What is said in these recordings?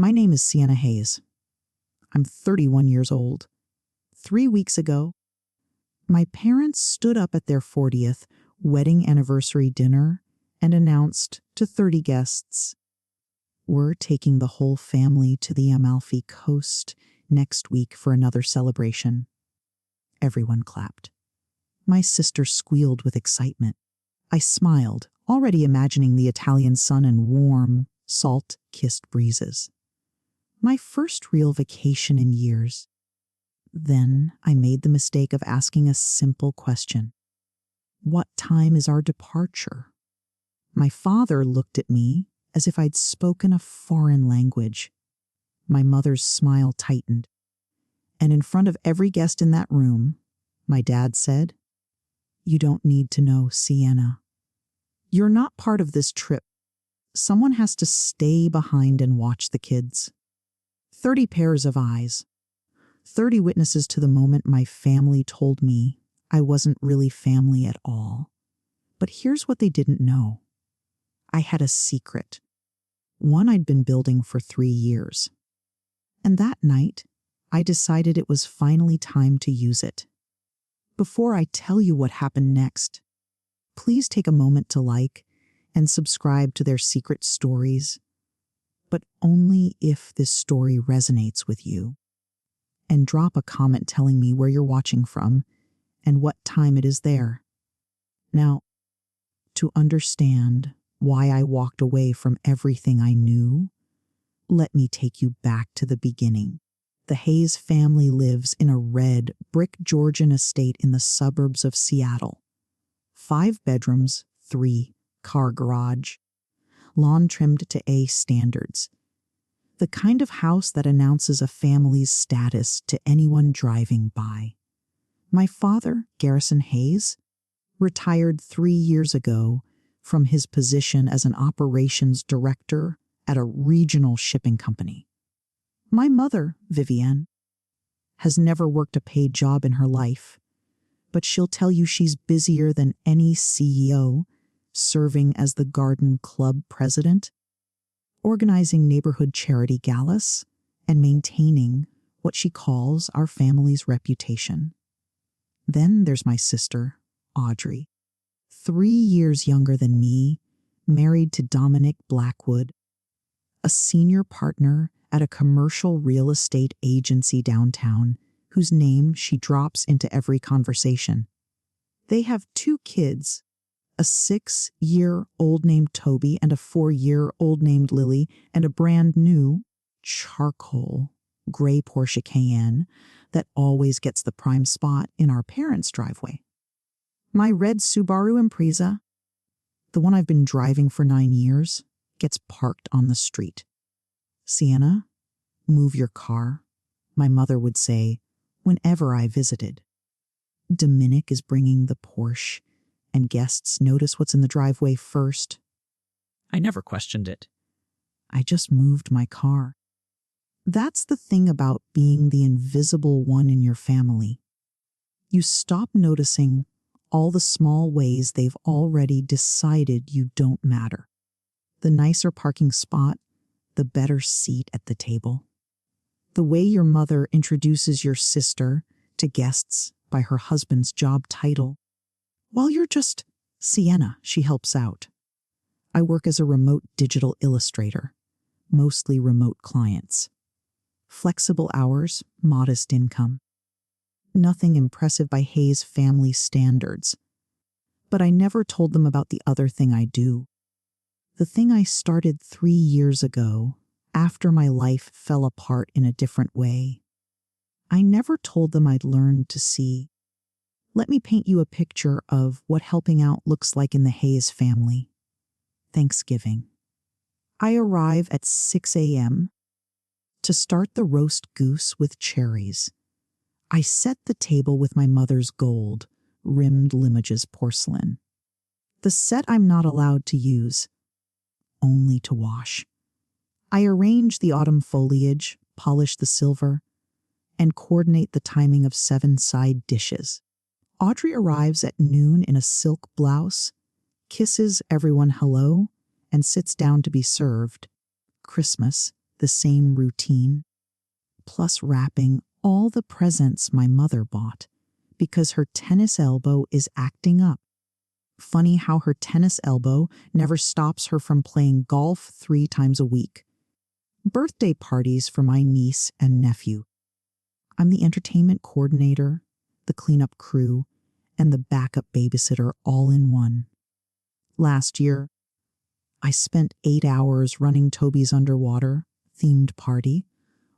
My name is Sienna Hayes. I'm 31 years old. 3 weeks ago, my parents stood up at their 40th wedding anniversary dinner and announced to 30 guests, "We're taking the whole family to the Amalfi Coast next week for another celebration." Everyone clapped. My sister squealed with excitement. I smiled, already imagining the Italian sun and warm, salt-kissed breezes. My first real vacation in years. Then I made the mistake of asking a simple question. What time is our departure? My father looked at me as if I'd spoken a foreign language. My mother's smile tightened. And in front of every guest in that room, my dad said, "You don't need to know, Sienna. You're not part of this trip. Someone has to stay behind and watch the kids." 30 pairs of eyes. 30 witnesses to the moment my family told me I wasn't really family at all. But here's what they didn't know. I had a secret. One I'd been building for 3 years. And that night, I decided it was finally time to use it. Before I tell you what happened next, please take a moment to like and subscribe to their secret stories, but only if this story resonates with you. And drop a comment telling me where you're watching from and what time it is there. Now, to understand why I walked away from everything I knew, let me take you back to the beginning. The Hayes family lives in a red brick Georgian estate in the suburbs of Seattle. 5 bedrooms, 3-car garage, lawn trimmed to A standards. The kind of house that announces a family's status to anyone driving by. My father, Garrison Hayes, retired 3 years ago from his position as an operations director at a regional shipping company. My mother, Vivienne, has never worked a paid job in her life, but she'll tell you she's busier than any CEO, serving as the Garden Club president, organizing neighborhood charity galas, and maintaining what she calls our family's reputation. Then there's my sister, Audrey, 3 years younger than me, married to Dominic Blackwood, a senior partner at a commercial real estate agency downtown, whose name she drops into every conversation. They have 2 kids, a 6-year-old named Toby and a 4-year-old named Lily, and a brand new charcoal gray Porsche Cayenne that always gets the prime spot in our parents' driveway. My red Subaru Impreza, the one I've been driving for 9 years, gets parked on the street. "Sienna, move your car," my mother would say whenever I visited. Dominic is bringing the Porsche, and guests notice what's in the driveway first. I never questioned it. I just moved my car. That's the thing about being the invisible one in your family. You stop noticing all the small ways they've already decided you don't matter. The nicer parking spot, the better seat at the table. The way your mother introduces your sister to guests by her husband's job title. While you're just Sienna, she helps out. I work as a remote digital illustrator, mostly remote clients. Flexible hours, modest income. Nothing impressive by Hayes family standards. But I never told them about the other thing I do. The thing I started 3 years ago, after my life fell apart in a different way. I never told them I'd learned to see. Let me paint you a picture of what helping out looks like in the Hayes family. Thanksgiving. I arrive at 6 a.m. to start the roast goose with cherries. I set the table with my mother's gold, rimmed Limoges porcelain. The set I'm not allowed to use, only to wash. I arrange the autumn foliage, polish the silver, and coordinate the timing of 7 side dishes. Audrey arrives at noon in a silk blouse, kisses everyone hello, and sits down to be served. Christmas, the same routine, plus wrapping all the presents my mother bought because her tennis elbow is acting up. Funny how her tennis elbow never stops her from playing golf 3 times a week. Birthday parties for my niece and nephew. I'm the entertainment coordinator, the cleanup crew, and the backup babysitter all in one. Last year, I spent 8 hours running Toby's underwater themed party,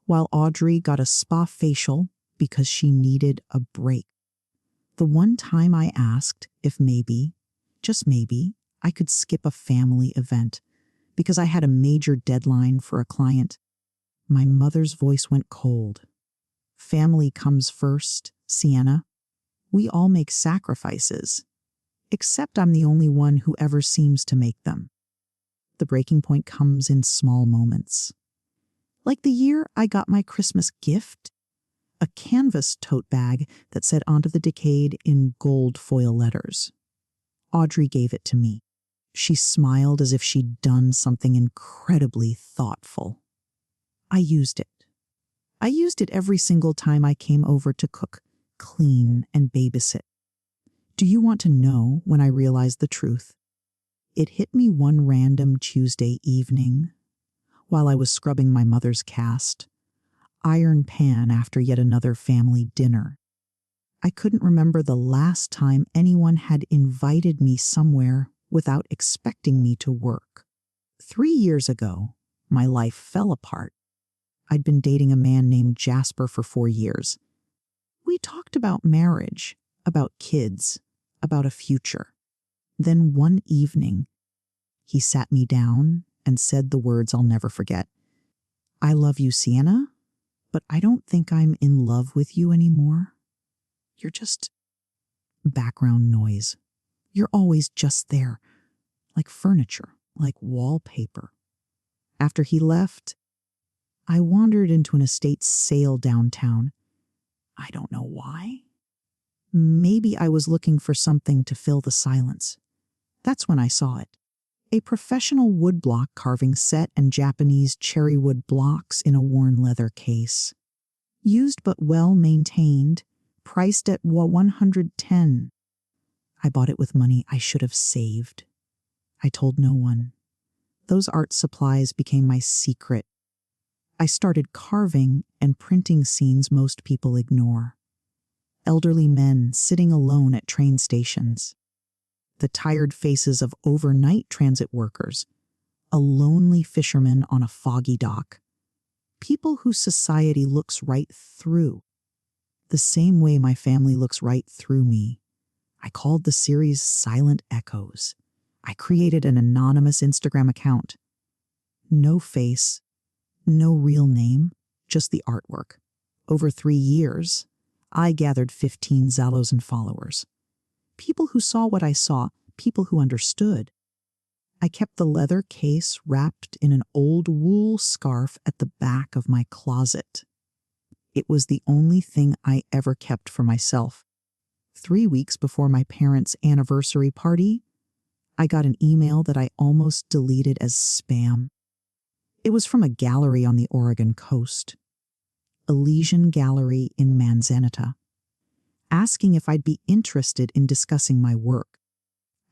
while Audrey got a spa facial because she needed a break. The one time I asked if maybe, just maybe, I could skip a family event because I had a major deadline for a client, my mother's voice went cold. Family comes first, Sienna. We all make sacrifices, except I'm the only one who ever seems to make them. The breaking point comes in small moments. Like the year I got my Christmas gift, a canvas tote bag that said "Onto the Decade" in gold foil letters. Audrey gave it to me. She smiled as if she'd done something incredibly thoughtful. I used it. I used it every single time I came over to cook, clean, and babysit. Do you want to know when I realized the truth? It hit me one random Tuesday evening while I was scrubbing my mother's cast iron pan after yet another family dinner. I couldn't remember the last time anyone had invited me somewhere without expecting me to work. 3 years ago, my life fell apart. I'd been dating a man named Jasper for 4 years. We talked about marriage, about kids, about a future. Then one evening, he sat me down and said the words I'll never forget. "I love you, Sienna, but I don't think I'm in love with you anymore. You're just background noise. You're always just there, like furniture, like wallpaper." After he left, I wandered into an estate sale downtown. I don't know why. Maybe I was looking for something to fill the silence. That's when I saw it. A professional woodblock carving set and Japanese cherrywood blocks in a worn leather case. Used but well maintained, priced at $110. I bought it with money I should have saved. I told no one. Those art supplies became my secret. I started carving and printing scenes most people ignore. Elderly men sitting alone at train stations. The tired faces of overnight transit workers. A lonely fisherman on a foggy dock. People whose society looks right through. The same way my family looks right through me. I called the series Silent Echoes. I created an anonymous Instagram account. No face, no real name, just the artwork. Over 3 years, I gathered 15 Zallos and followers. People who saw what I saw, people who understood. I kept the leather case wrapped in an old wool scarf at the back of my closet. It was the only thing I ever kept for myself. 3 weeks before my parents' anniversary party, I got an email that I almost deleted as spam. It was from a gallery on the Oregon coast, Elysian Gallery in Manzanita, asking if I'd be interested in discussing my work.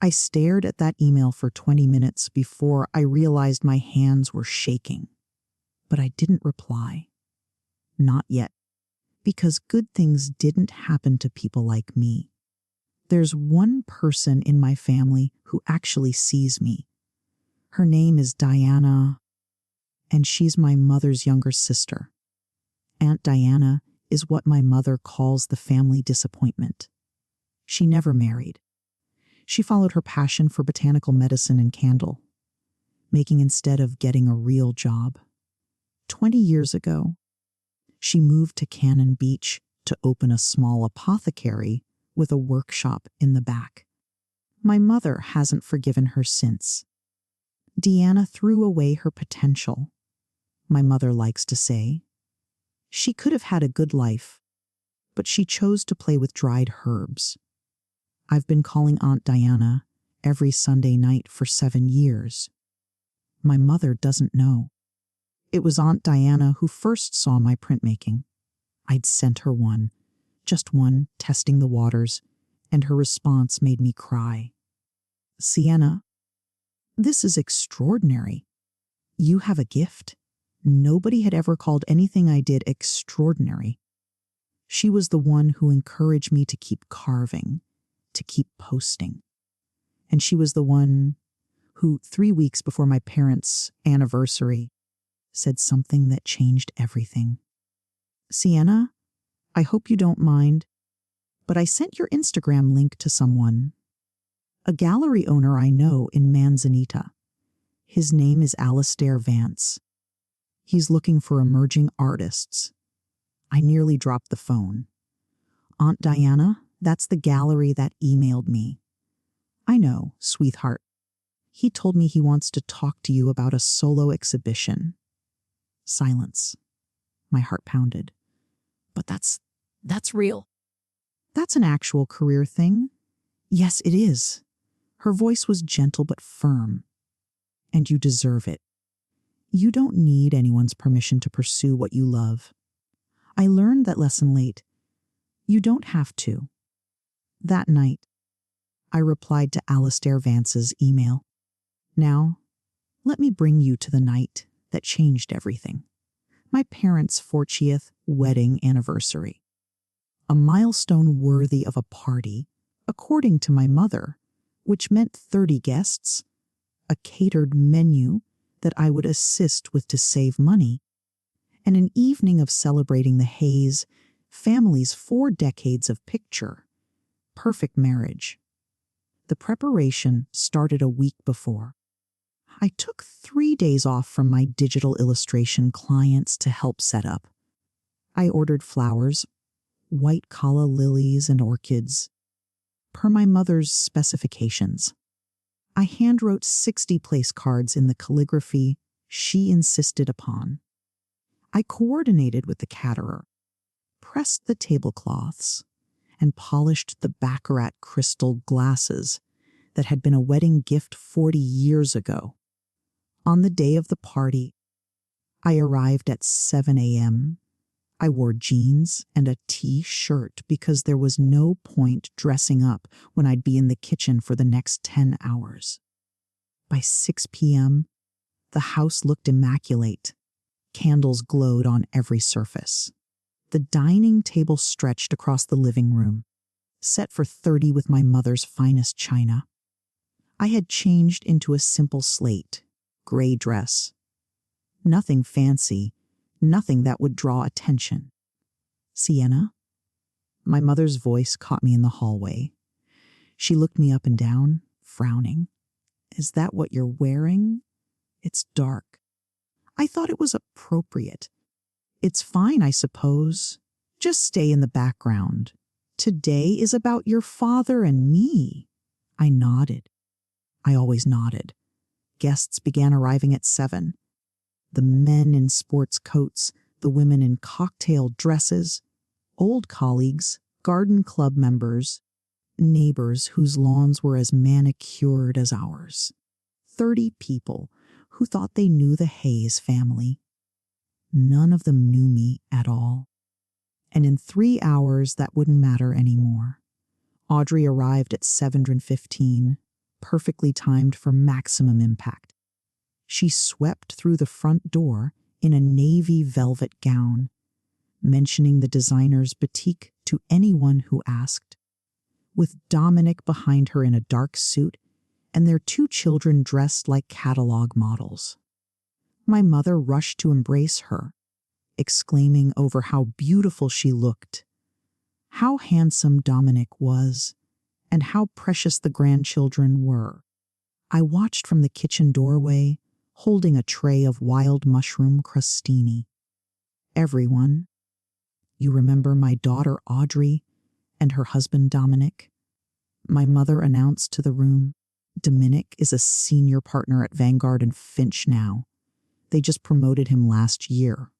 I stared at that email for 20 minutes before I realized my hands were shaking. But I didn't reply. Not yet, because good things didn't happen to people like me. There's one person in my family who actually sees me. Her name is Diana, and she's my mother's younger sister. Aunt Diana is what my mother calls the family disappointment. She never married. She followed her passion for botanical medicine and candle, making instead of getting a real job. 20 years ago, she moved to Cannon Beach to open a small apothecary with a workshop in the back. My mother hasn't forgiven her since. Deanna threw away her potential, my mother likes to say. She could have had a good life, but she chose to play with dried herbs. I've been calling Aunt Diana every Sunday night for 7 years. My mother doesn't know. It was Aunt Diana who first saw my printmaking. I'd sent her one, just one, testing the waters, and her response made me cry. "Sienna, this is extraordinary. You have a gift." Nobody had ever called anything I did extraordinary. She was the one who encouraged me to keep carving, to keep posting. And she was the one who, 3 weeks before my parents' anniversary, said something that changed everything. "Sienna, I hope you don't mind, but I sent your Instagram link to someone. A gallery owner I know in Manzanita. His name is Alistair Vance. He's looking for emerging artists." I nearly dropped the phone. "Aunt Diana, that's the gallery that emailed me." "I know, sweetheart. He told me he wants to talk to you about a solo exhibition." Silence. My heart pounded. "But that's real. That's an actual career thing." "Yes, it is." Her voice was gentle but firm. "And you deserve it. You don't need anyone's permission to pursue what you love." I learned that lesson late. You don't have to. That night, I replied to Alistair Vance's email. Now, let me bring you to the night that changed everything. My parents' 40th wedding anniversary. A milestone worthy of a party, according to my mother, which meant 30 guests, a catered menu that I would assist with to save money, and an evening of celebrating the Hayes family's 4 decades of picture, perfect marriage. The preparation started a week before. I took 3 days off from my digital illustration clients to help set up. I ordered flowers, white calla lilies and orchids, per my mother's specifications. I handwrote 60 place cards in the calligraphy she insisted upon. I coordinated with the caterer, pressed the tablecloths, and polished the baccarat crystal glasses that had been a wedding gift 40 years ago. On the day of the party, I arrived at 7 a.m. I wore jeans and a T-shirt because there was no point dressing up when I'd be in the kitchen for the next 10 hours. By 6 p.m., the house looked immaculate. Candles glowed on every surface. The dining table stretched across the living room, set for 30 with my mother's finest china. I had changed into a simple slate, gray dress. Nothing fancy, nothing that would draw attention. "Sienna?" My mother's voice caught me in the hallway. She looked me up and down, frowning. "Is that what you're wearing? It's dark." I thought it was appropriate. "It's fine, I suppose. Just stay in the background. Today is about your father and me." I nodded. I always nodded. Guests began arriving at 7. The men in sports coats, the women in cocktail dresses, old colleagues, garden club members, neighbors whose lawns were as manicured as ours. 30 people who thought they knew the Hayes family. None of them knew me at all. And in 3 hours, that wouldn't matter anymore. Audrey arrived at 7:15, perfectly timed for maximum impact. She swept through the front door in a navy velvet gown, mentioning the designer's boutique to anyone who asked, with Dominic behind her in a dark suit and their 2 children dressed like catalog models. My mother rushed to embrace her, exclaiming over how beautiful she looked, how handsome Dominic was, and how precious the grandchildren were. I watched from the kitchen doorway, holding a tray of wild mushroom crostini. Everyone, you remember my daughter Audrey and her husband Dominic? My mother announced to the room, "Dominic is a senior partner at Vanguard and Finch now. They just promoted him last year.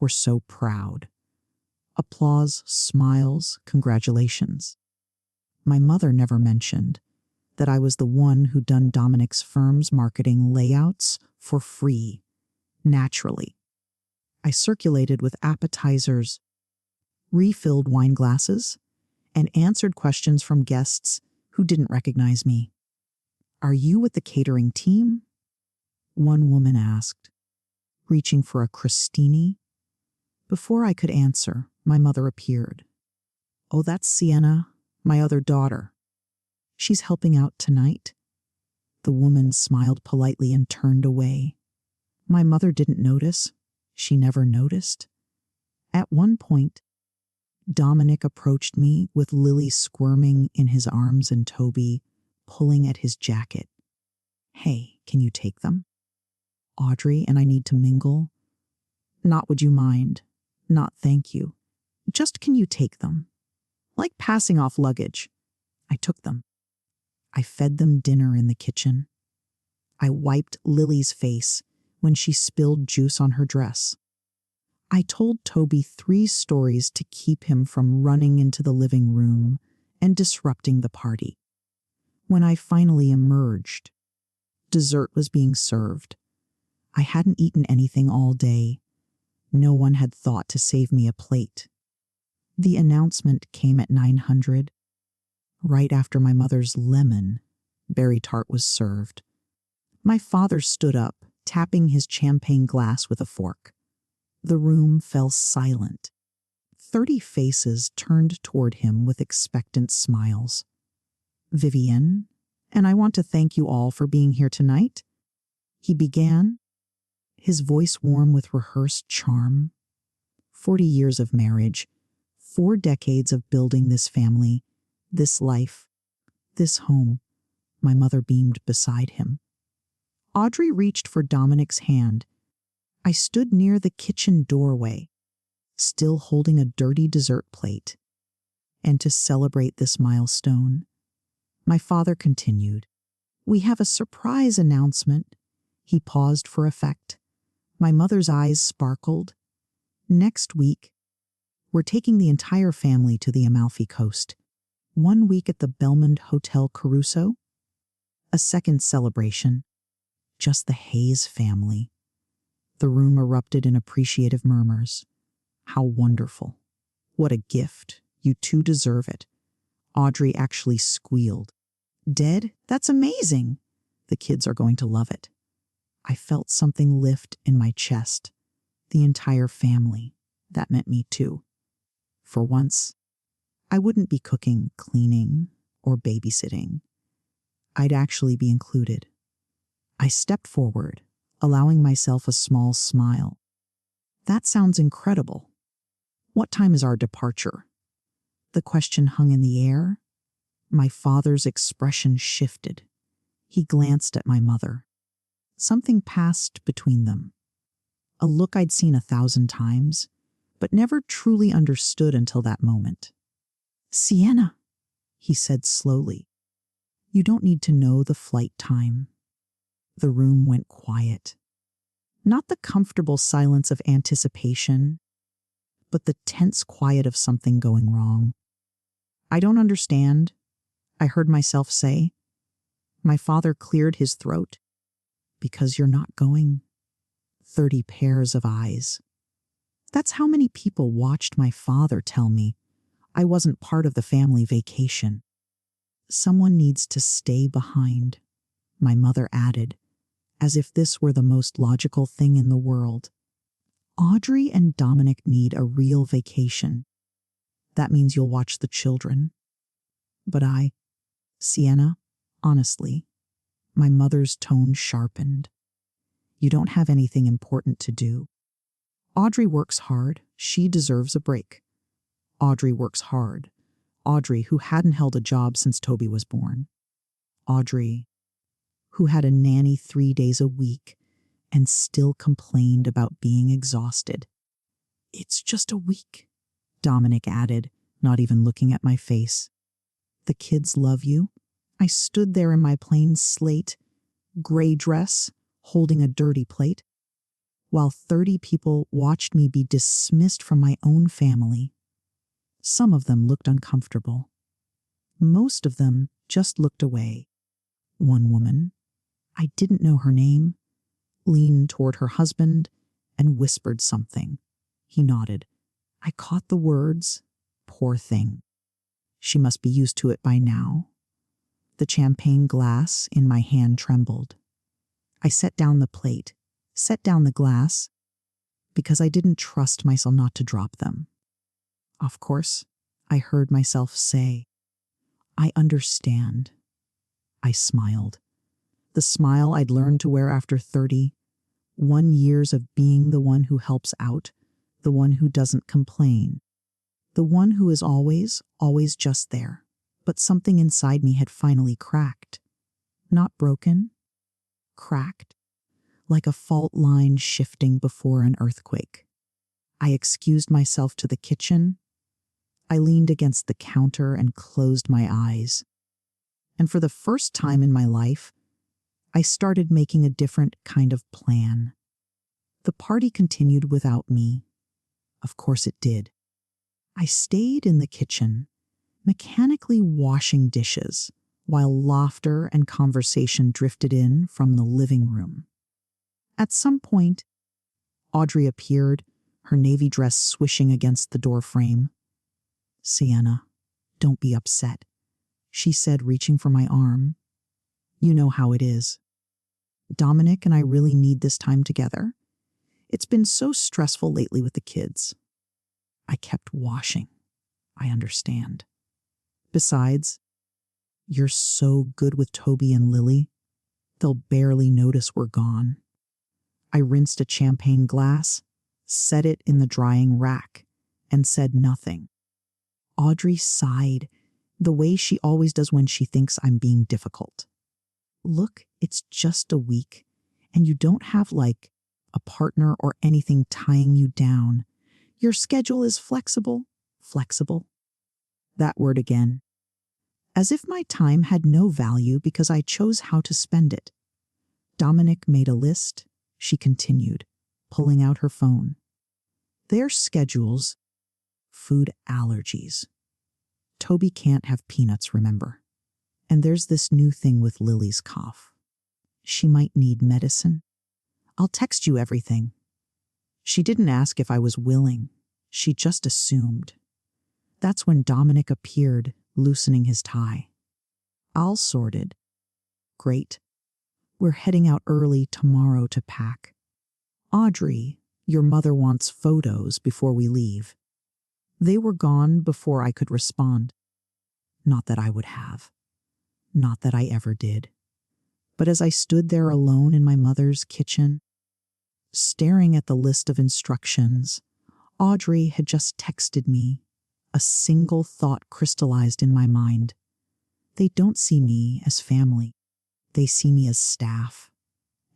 We're so proud." Applause, smiles, congratulations. My mother never mentioned that I was the one who'd done Dominic's firm's marketing layouts for free, naturally, I circulated with appetizers, refilled wine glasses, and answered questions from guests who didn't recognize me. "Are you with the catering team?" one woman asked, reaching for a crostini. Before I could answer, my mother appeared. "Oh, that's Sienna, my other daughter. She's helping out tonight." The woman smiled politely and turned away. My mother didn't notice. She never noticed. At one point, Dominic approached me with Lily squirming in his arms and Toby pulling at his jacket. "Hey, can you take them? Audrey and I need to mingle. Not would you mind. Not thank you. Just can you take them? Like passing off luggage." I took them. I fed them dinner in the kitchen. I wiped Lily's face when she spilled juice on her dress. I told Toby 3 stories to keep him from running into the living room and disrupting the party. When I finally emerged, dessert was being served. I hadn't eaten anything all day. No one had thought to save me a plate. The announcement came at 900, right after my mother's lemon berry tart was served. My father stood up, tapping his champagne glass with a fork. The room fell silent. 30 faces turned toward him with expectant smiles. "Vivienne, and I want to thank you all for being here tonight," he began, his voice warm with rehearsed charm. 40 years of marriage, 4 decades of building this family, this life, this home. My mother beamed beside him. Audrey reached for Dominic's hand. I stood near the kitchen doorway, still holding a dirty dessert plate. And to celebrate this milestone, my father continued, "We have a surprise announcement." He paused for effect. My mother's eyes sparkled. "Next week, we're taking the entire family to the Amalfi Coast. 1 week at the Belmond Hotel Caruso. A second celebration. Just the Hayes family." The room erupted in appreciative murmurs. "How wonderful. What a gift. You 2 deserve it." Audrey actually squealed. "Dead? That's amazing. The kids are going to love it." I felt something lift in my chest. The entire family. That meant me too. For once, I wouldn't be cooking, cleaning, or babysitting. I'd actually be included. I stepped forward, allowing myself a small smile. "That sounds incredible. What time is our departure?" The question hung in the air. My father's expression shifted. He glanced at my mother. Something passed between them. A look I'd seen 1,000 times, but never truly understood until that moment. "Sienna," he said slowly, "you don't need to know the flight time." The room went quiet. Not the comfortable silence of anticipation, but the tense quiet of something going wrong. "I don't understand," I heard myself say. My father cleared his throat. "Because you're not going." 30 pairs of eyes. That's how many people watched my father tell me I wasn't part of the family vacation. "Someone needs to stay behind," my mother added, as if this were the most logical thing in the world. "Audrey and Dominic need a real vacation. That means you'll watch the children." "But Sienna, honestly," my mother's tone sharpened, "you don't have anything important to do. Audrey works hard. She deserves a break." Audrey works hard. Audrey, who hadn't held a job since Toby was born. Audrey, who had a nanny 3 days a week and still complained about being exhausted. "It's just a week," Dominic added, not even looking at my face. "The kids love you." I stood there in my plain slate, gray dress, holding a dirty plate, while 30 people watched me be dismissed from my own family. Some of them looked uncomfortable. Most of them just looked away. One woman, I didn't know her name, leaned toward her husband and whispered something. He nodded. I caught the words, poor thing. She must be used to it by now. The champagne glass in my hand trembled. I set down the plate, set down the glass, because I didn't trust myself not to drop them. Of course, I heard myself say, I understand. I smiled. The smile I'd learned to wear after 31 years of being the one who helps out, the one who doesn't complain, the one who is always just there. But something inside me had finally cracked. Not broken, cracked, like a fault line shifting before an earthquake. I excused myself to the kitchen. I leaned against the counter and closed my eyes. And for the first time in my life, I started making a different kind of plan. The party continued without me. Of course it did. I stayed in the kitchen, mechanically washing dishes, while laughter and conversation drifted in from the living room. At some point, Audrey appeared, her navy dress swishing against the door frame. Sienna, don't be upset, she said, reaching for my arm. You know how it is. Dominic and I really need this time together. It's been so stressful lately with the kids. I kept washing. I understand. Besides, you're so good with Toby and Lily, they'll barely notice we're gone. I rinsed a champagne glass, set it in the drying rack, and said nothing. Audrey sighed, the way she always does when she thinks I'm being difficult. Look, it's just a week, and you don't have, a partner or anything tying you down. Your schedule is flexible. Flexible. That word again. As if my time had no value because I chose how to spend it. Dominic made a list, she continued, pulling out her phone. Their schedules, food allergies. Toby can't have peanuts, remember? And there's this new thing with Lily's cough. She might need medicine. I'll text you everything. She didn't ask if I was willing. She just assumed. That's when Dominic appeared, loosening his tie. All sorted. Great. We're heading out early tomorrow to pack. Audrey, your mother wants photos before we leave. They were gone before I could respond. Not that I would have. Not that I ever did. But as I stood there alone in my mother's kitchen, staring at the list of instructions, Audrey had just texted me. A single thought crystallized in my mind. They don't see me as family. They see me as staff.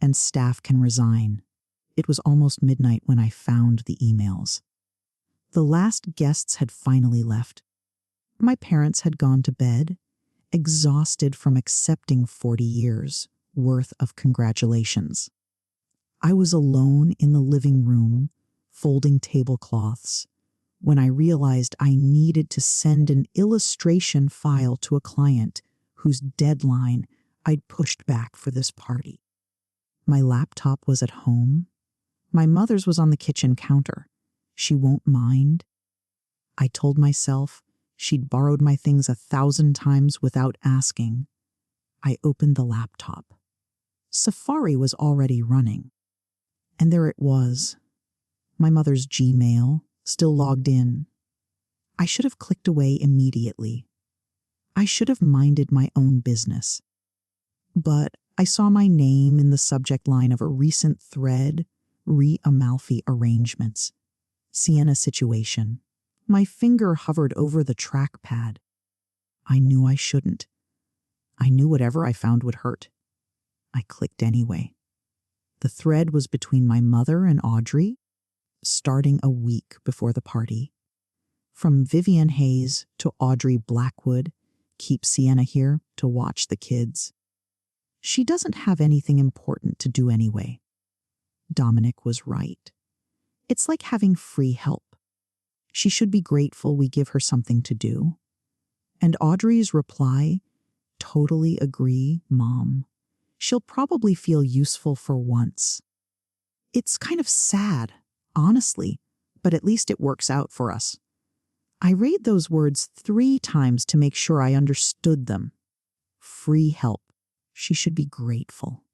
And staff can resign. It was almost midnight when I found the emails. The last guests had finally left. My parents had gone to bed, exhausted from accepting 40 years worth of congratulations. I was alone in the living room, folding tablecloths, when I realized I needed to send an illustration file to a client whose deadline I'd pushed back for this party. My laptop was at home. My mother's was on the kitchen counter. She won't mind. I told myself she'd borrowed my things 1,000 times without asking. I opened the laptop. Safari was already running. And there it was. My mother's Gmail, still logged in. I should have clicked away immediately. I should have minded my own business. But I saw my name in the subject line of a recent thread, Amalfi arrangements. Sienna situation. My finger hovered over the trackpad. I knew I shouldn't. I knew whatever I found would hurt. I clicked anyway. The thread was between my mother and Audrey, starting a week before the party. From Vivian Hayes to Audrey Blackwood, keep Sienna here to watch the kids. She doesn't have anything important to do anyway. Dominic was right. It's like having free help. She should be grateful we give her something to do. And Audrey's reply, totally agree, Mom. She'll probably feel useful for once. It's kind of sad, honestly, but at least it works out for us. I read those words 3 times to make sure I understood them. Free help. She should be grateful.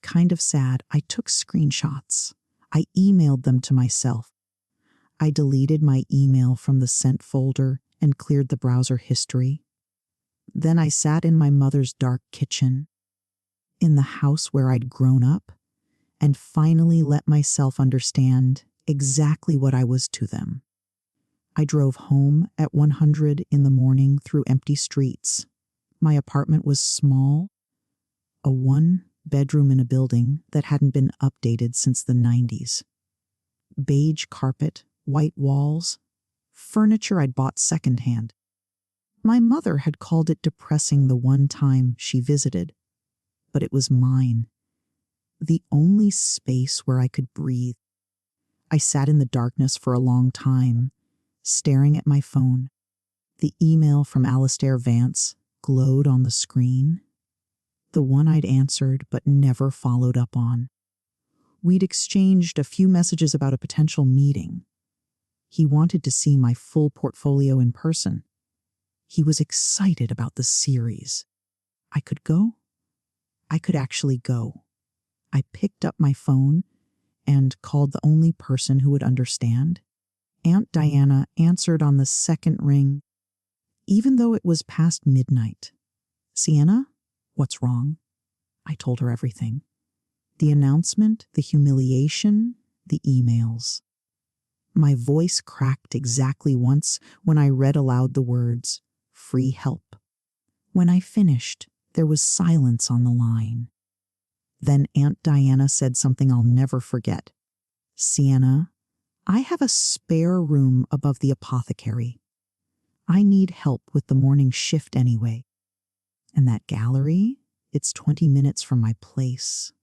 Kind of sad, I took screenshots. I emailed them to myself. I deleted my email from the sent folder and cleared the browser history. Then I sat in my mother's dark kitchen, in the house where I'd grown up, and finally let myself understand exactly what I was to them. I drove home at 100 in the morning through empty streets. My apartment was small, a 1-bedroom in a building that hadn't been updated since the 90s. Beige carpet, white walls, furniture I'd bought secondhand. My mother had called it depressing the one time she visited, but it was mine. The only space where I could breathe. I sat in the darkness for a long time, staring at my phone. The email from Alistair Vance glowed on the screen. The one I'd answered but never followed up on. We'd exchanged a few messages about a potential meeting. He wanted to see my full portfolio in person. He was excited about the series. I could go? I could actually go. I picked up my phone and called the only person who would understand. Aunt Diana answered on the second ring, even though it was past midnight. Sienna, what's wrong? I told her everything. The announcement, the humiliation, the emails. My voice cracked exactly once when I read aloud the words, free help. When I finished, there was silence on the line. Then Aunt Diana said something I'll never forget. Sienna, I have a spare room above the apothecary. I need help with the morning shift anyway. And that gallery, it's 20 minutes from my place.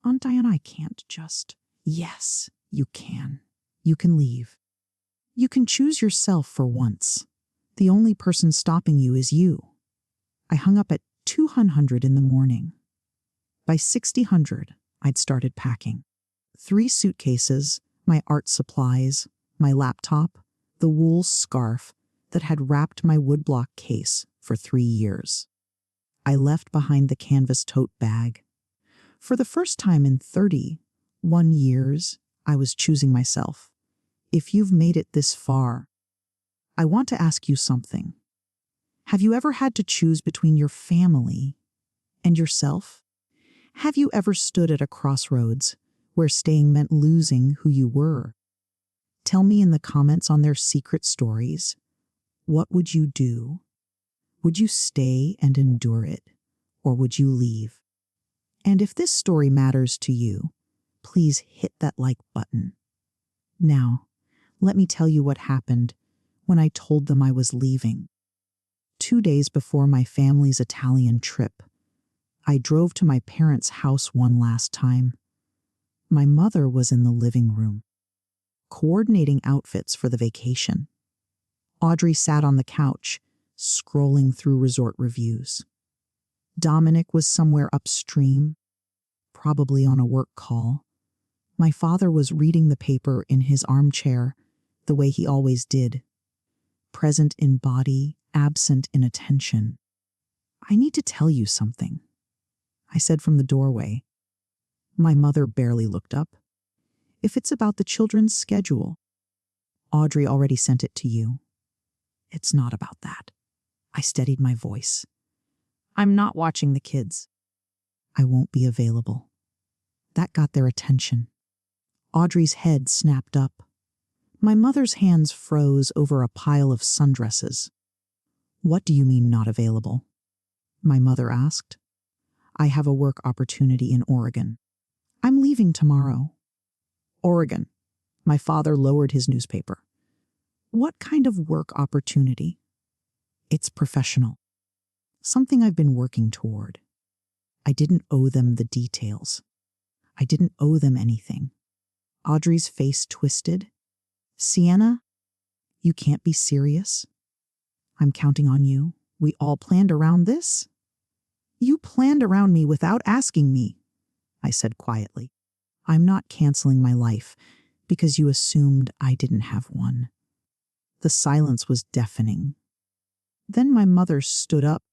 Aunt Diana, I can't just. Yes, you can. You can leave. You can choose yourself for once. The only person stopping you is you. I hung up at 200 in the morning. By 600, I'd started packing. 3 suitcases, my art supplies, my laptop, the wool scarf that had wrapped my woodblock case for 3 years. I left behind the canvas tote bag. For the first time in 31 years, I was choosing myself. If you've made it this far, I want to ask you something. Have you ever had to choose between your family and yourself? Have you ever stood at a crossroads where staying meant losing who you were? Tell me in the comments on their secret stories. What would you do? Would you stay and endure it, or would you leave? And if this story matters to you, please hit that like button. Now, let me tell you what happened when I told them I was leaving. 2 days before my family's Italian trip, I drove to my parents' house one last time. My mother was in the living room, coordinating outfits for the vacation. Audrey sat on the couch, scrolling through resort reviews. Dominic was somewhere upstream, probably on a work call. My father was reading the paper in his armchair, the way he always did. Present in body, absent in attention. I need to tell you something, I said from the doorway. My mother barely looked up. If it's about the children's schedule, Audrey already sent it to you. It's not about that. I steadied my voice. I'm not watching the kids. I won't be available. That got their attention. Audrey's head snapped up. My mother's hands froze over a pile of sundresses. What do you mean not available? My mother asked. I have a work opportunity in Oregon. I'm leaving tomorrow. Oregon. My father lowered his newspaper. What kind of work opportunity? It's professional. Something I've been working toward. I didn't owe them the details. I didn't owe them anything. Audrey's face twisted. Sienna, you can't be serious. I'm counting on you. We all planned around this. You planned around me without asking me, I said quietly. I'm not canceling my life because you assumed I didn't have one." The silence was deafening. Then my mother stood up,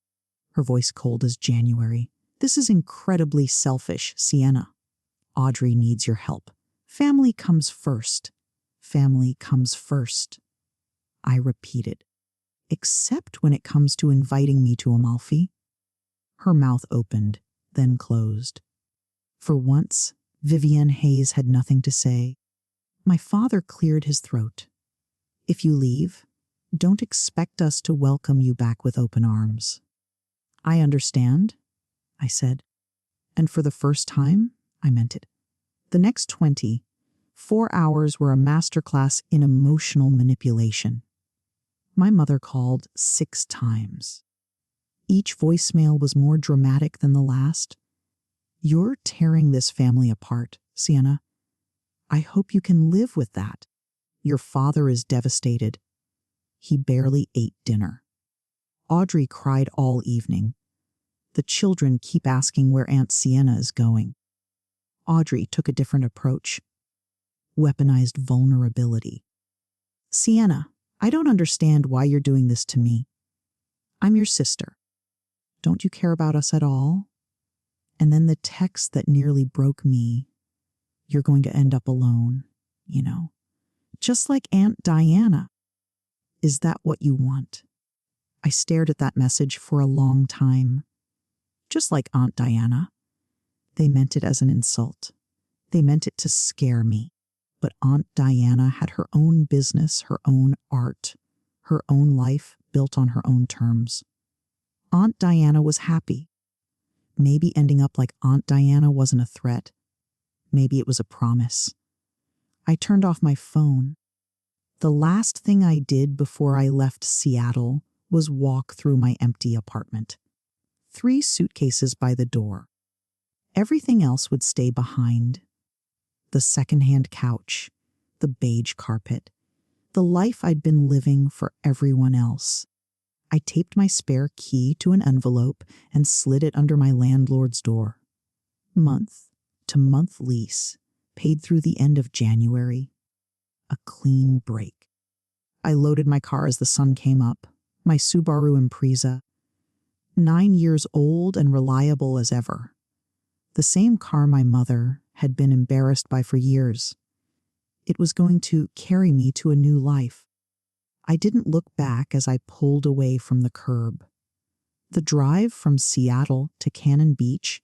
her voice cold as January. "This is incredibly selfish, Sienna. Audrey needs your help. Family comes first. Family comes first." I repeated, "Except when it comes to inviting me to Amalfi." Her mouth opened, then closed. For once, Vivienne Hayes had nothing to say. My father cleared his throat. "If you leave, don't expect us to welcome you back with open arms." "I understand," I said. And for the first time, I meant it. The next 24 hours were a masterclass in emotional manipulation. My mother called 6 times. Each voicemail was more dramatic than the last. "You're tearing this family apart, Sienna. I hope you can live with that. Your father is devastated. He barely ate dinner. Audrey cried all evening. The children keep asking where Aunt Sienna is going." Audrey took a different approach. Weaponized vulnerability. "Sienna, I don't understand why you're doing this to me. I'm your sister. Don't you care about us at all?" And then the text that nearly broke me. "You're going to end up alone, you know. Just like Aunt Diana. Is that what you want?" I stared at that message for a long time. Just like Aunt Diana. They meant it as an insult. They meant it to scare me. But Aunt Diana had her own business, her own art, her own life built on her own terms. Aunt Diana was happy. Maybe ending up like Aunt Diana wasn't a threat. Maybe it was a promise. I turned off my phone. The last thing I did before I left Seattle was walk through my empty apartment. 3 suitcases by the door. Everything else would stay behind. The secondhand couch, the beige carpet, the life I'd been living for everyone else. I taped my spare key to an envelope and slid it under my landlord's door. Month-to-month lease, paid through the end of January. A clean break. I loaded my car as the sun came up, my Subaru Impreza. 9 years old and reliable as ever. The same car my mother had been embarrassed by for years. It was going to carry me to a new life. I didn't look back as I pulled away from the curb. The drive from Seattle to Cannon Beach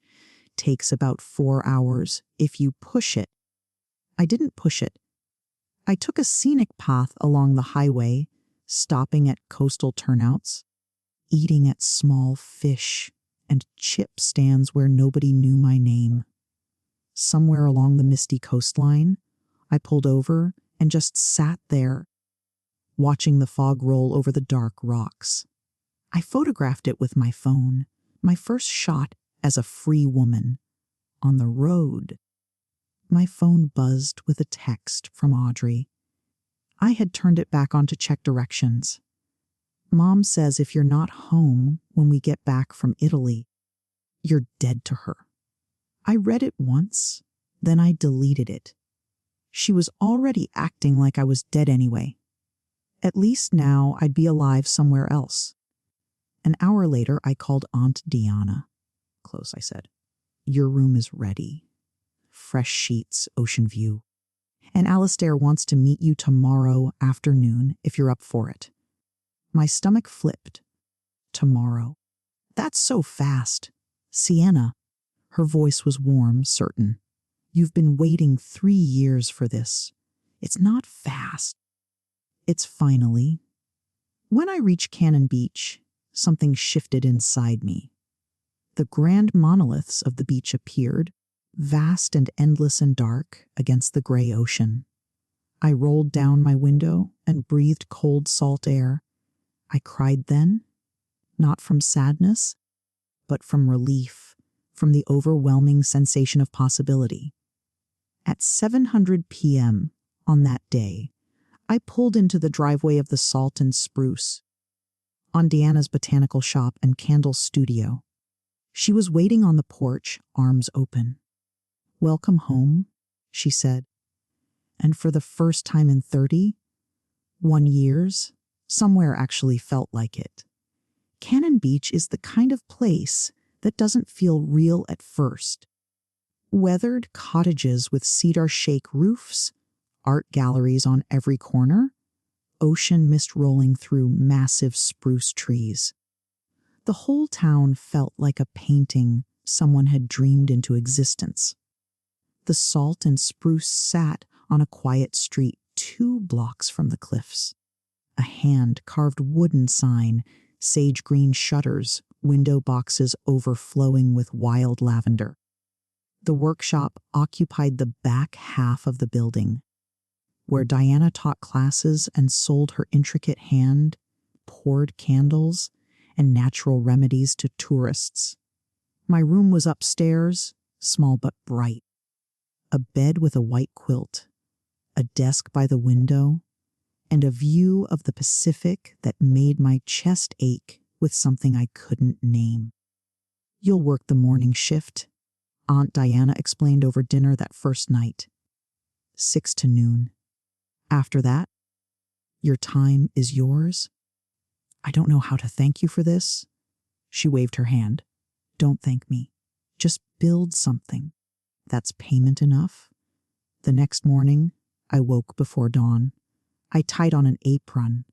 takes about 4 hours if you push it. I didn't push it. I took a scenic path along the highway, stopping at coastal turnouts, eating at small fish and chip stands where nobody knew my name. Somewhere along the misty coastline, I pulled over and just sat there, watching the fog roll over the dark rocks. I photographed it with my phone, my first shot as a free woman. On the road. My phone buzzed with a text from Audrey. I had turned it back on to check directions. "Mom says if you're not home when we get back from Italy, you're dead to her." I read it once, then I deleted it. She was already acting like I was dead anyway. At least now I'd be alive somewhere else. An hour later, I called Aunt Diana. "Close," I said. "Your room is ready. Fresh sheets, ocean view. And Alistair wants to meet you tomorrow afternoon if you're up for it." My stomach flipped. Tomorrow. That's so fast. "Sienna." Her voice was warm, certain. "You've been waiting 3 years for this. It's not fast. It's finally." When I reached Cannon Beach, something shifted inside me. The grand monoliths of the beach appeared, vast and endless and dark against the gray ocean. I rolled down my window and breathed cold salt air. I cried then, not from sadness, but from relief, from the overwhelming sensation of possibility. At 7:00 p.m. on that day, I pulled into the driveway of the Salt and Spruce, on Deanna's botanical shop and candle studio. She was waiting on the porch, arms open. "Welcome home," she said. And for the first time in 31 years, somewhere actually felt like it. Cannon Beach is the kind of place that doesn't feel real at first. Weathered cottages with cedar shake roofs, art galleries on every corner, ocean mist rolling through massive spruce trees. The whole town felt like a painting someone had dreamed into existence. The salt and spruce sat on a quiet street 2 blocks from the cliffs. A hand-carved wooden sign, sage green shutters, window boxes overflowing with wild lavender. The workshop occupied the back half of the building, where Diana taught classes and sold her intricate hand-poured candles and natural remedies to tourists. My room was upstairs, small but bright. A bed with a white quilt, a desk by the window, and a view of the Pacific that made my chest ache with something I couldn't name. "You'll work the morning shift," Aunt Diana explained over dinner that first night. 6 to noon. After that, your time is yours. I don't know how to thank you for this. She waved her hand. Don't thank me. Just build something. That's payment enough. The next morning, I woke before dawn. I tied on an apron,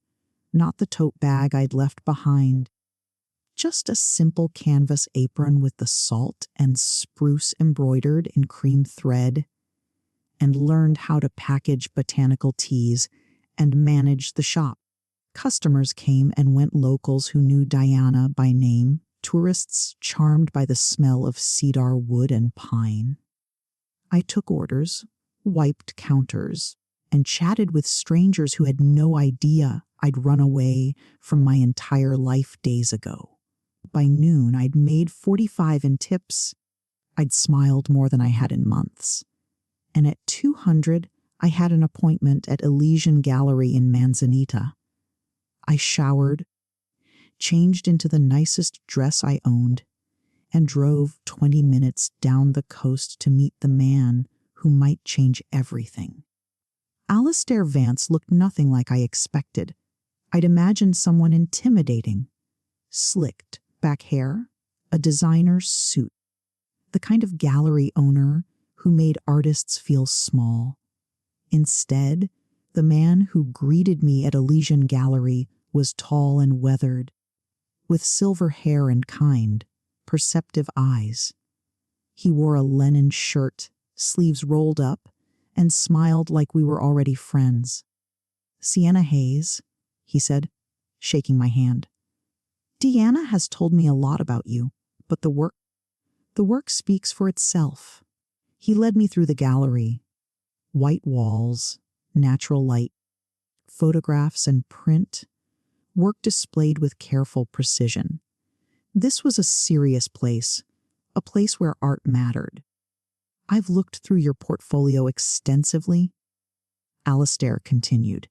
not the tote bag I'd left behind. Just a simple canvas apron with the salt and spruce embroidered in cream thread, and learned how to package botanical teas and manage the shop. Customers came and went, locals who knew Diana by name, tourists charmed by the smell of cedar wood and pine. I took orders, wiped counters, and chatted with strangers who had no idea I'd run away from my entire life days ago. By noon, I'd made 45 in tips. I'd smiled more than I had in months. And at 200, I had an appointment at Elysian Gallery in Manzanita. I showered, changed into the nicest dress I owned, and drove 20 minutes down the coast to meet the man who might change everything. Alistair Vance looked nothing like I expected. I'd imagined someone intimidating. Slicked back hair, a designer suit. The kind of gallery owner who made artists feel small. Instead, the man who greeted me at Elysian Gallery was tall and weathered, with silver hair and kind, perceptive eyes. He wore a linen shirt, sleeves rolled up, and smiled like we were already friends. "Sienna Hayes," he said, shaking my hand. "Deanna has told me a lot about you, but the work speaks for itself." He led me through the gallery. White walls, natural light, photographs and print, work displayed with careful precision. This was a serious place, a place where art mattered. "I've looked through your portfolio extensively," Alistair continued.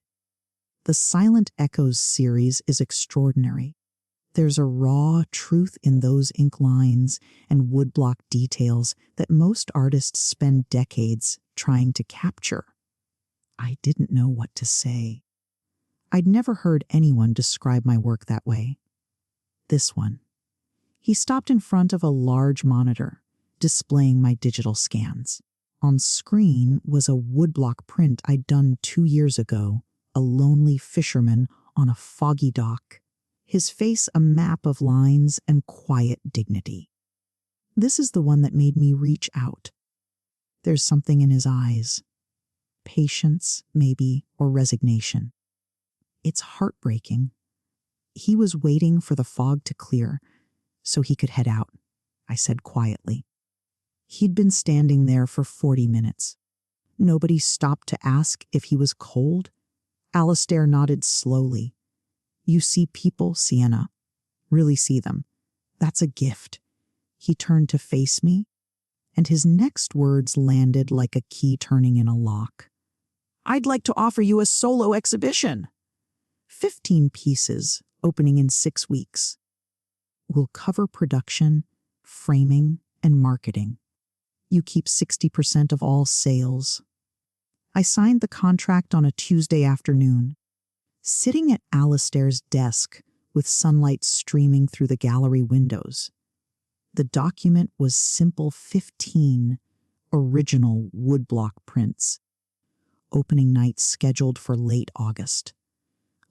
"The Silent Echoes series is extraordinary. There's a raw truth in those ink lines and woodblock details that most artists spend decades trying to capture." I didn't know what to say. I'd never heard anyone describe my work that way. This one. He stopped in front of a large monitor, displaying my digital scans. On screen was a woodblock print I'd done 2 years ago, a lonely fisherman on a foggy dock, his face a map of lines and quiet dignity. This is the one that made me reach out. There's something in his eyes. Patience, maybe, or resignation. It's heartbreaking. He was waiting for the fog to clear so he could head out, I said quietly. He'd been standing there for 40 minutes. Nobody stopped to ask if he was cold. Alistair nodded slowly. "You see people, Sienna. Really see them. That's a gift." He turned to face me, and his next words landed like a key turning in a lock. "I'd like to offer you a solo exhibition. 15 pieces, opening in 6 weeks. We'll cover production, framing, and marketing. You keep 60% of all sales. I signed the contract on a Tuesday afternoon, sitting at Alistair's desk with sunlight streaming through the gallery windows. The document was simple 15 original woodblock prints. Opening night scheduled for late August.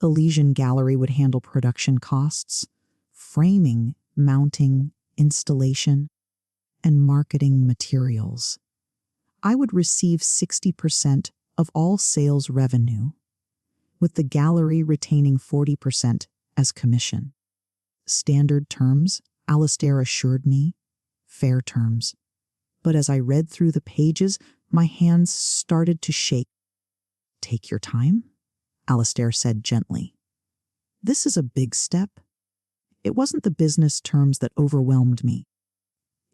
Elysian Gallery would handle production costs, framing, mounting, installation, and marketing materials. I would receive 60% of all sales revenue, with the gallery retaining 40% as commission. Standard terms, Alistair assured me, fair terms. But as I read through the pages, my hands started to shake. Take your time, Alistair said gently. This is a big step. It wasn't the business terms that overwhelmed me.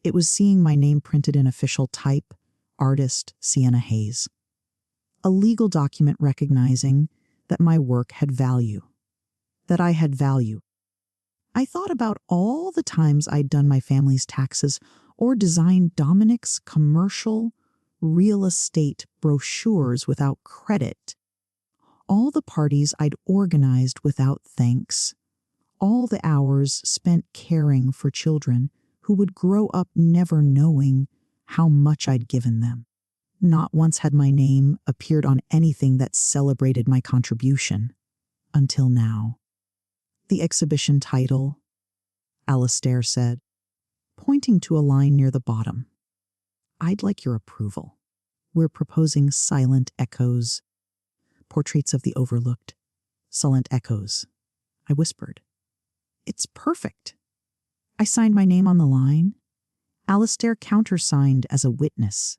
It was seeing my name printed in official type, artist Sienna Hayes. A legal document recognizing that my work had value, that I had value. I thought about all the times I'd done my family's taxes or designed Dominic's commercial real estate brochures without credit, all the parties I'd organized without thanks, all the hours spent caring for children who would grow up never knowing how much I'd given them. Not once had my name appeared on anything that celebrated my contribution, until now. The exhibition title, Alistair said, pointing to a line near the bottom. I'd like your approval. We're proposing silent echoes, portraits of the overlooked, silent echoes. I whispered. It's perfect. I signed my name on the line. Alistair countersigned as a witness.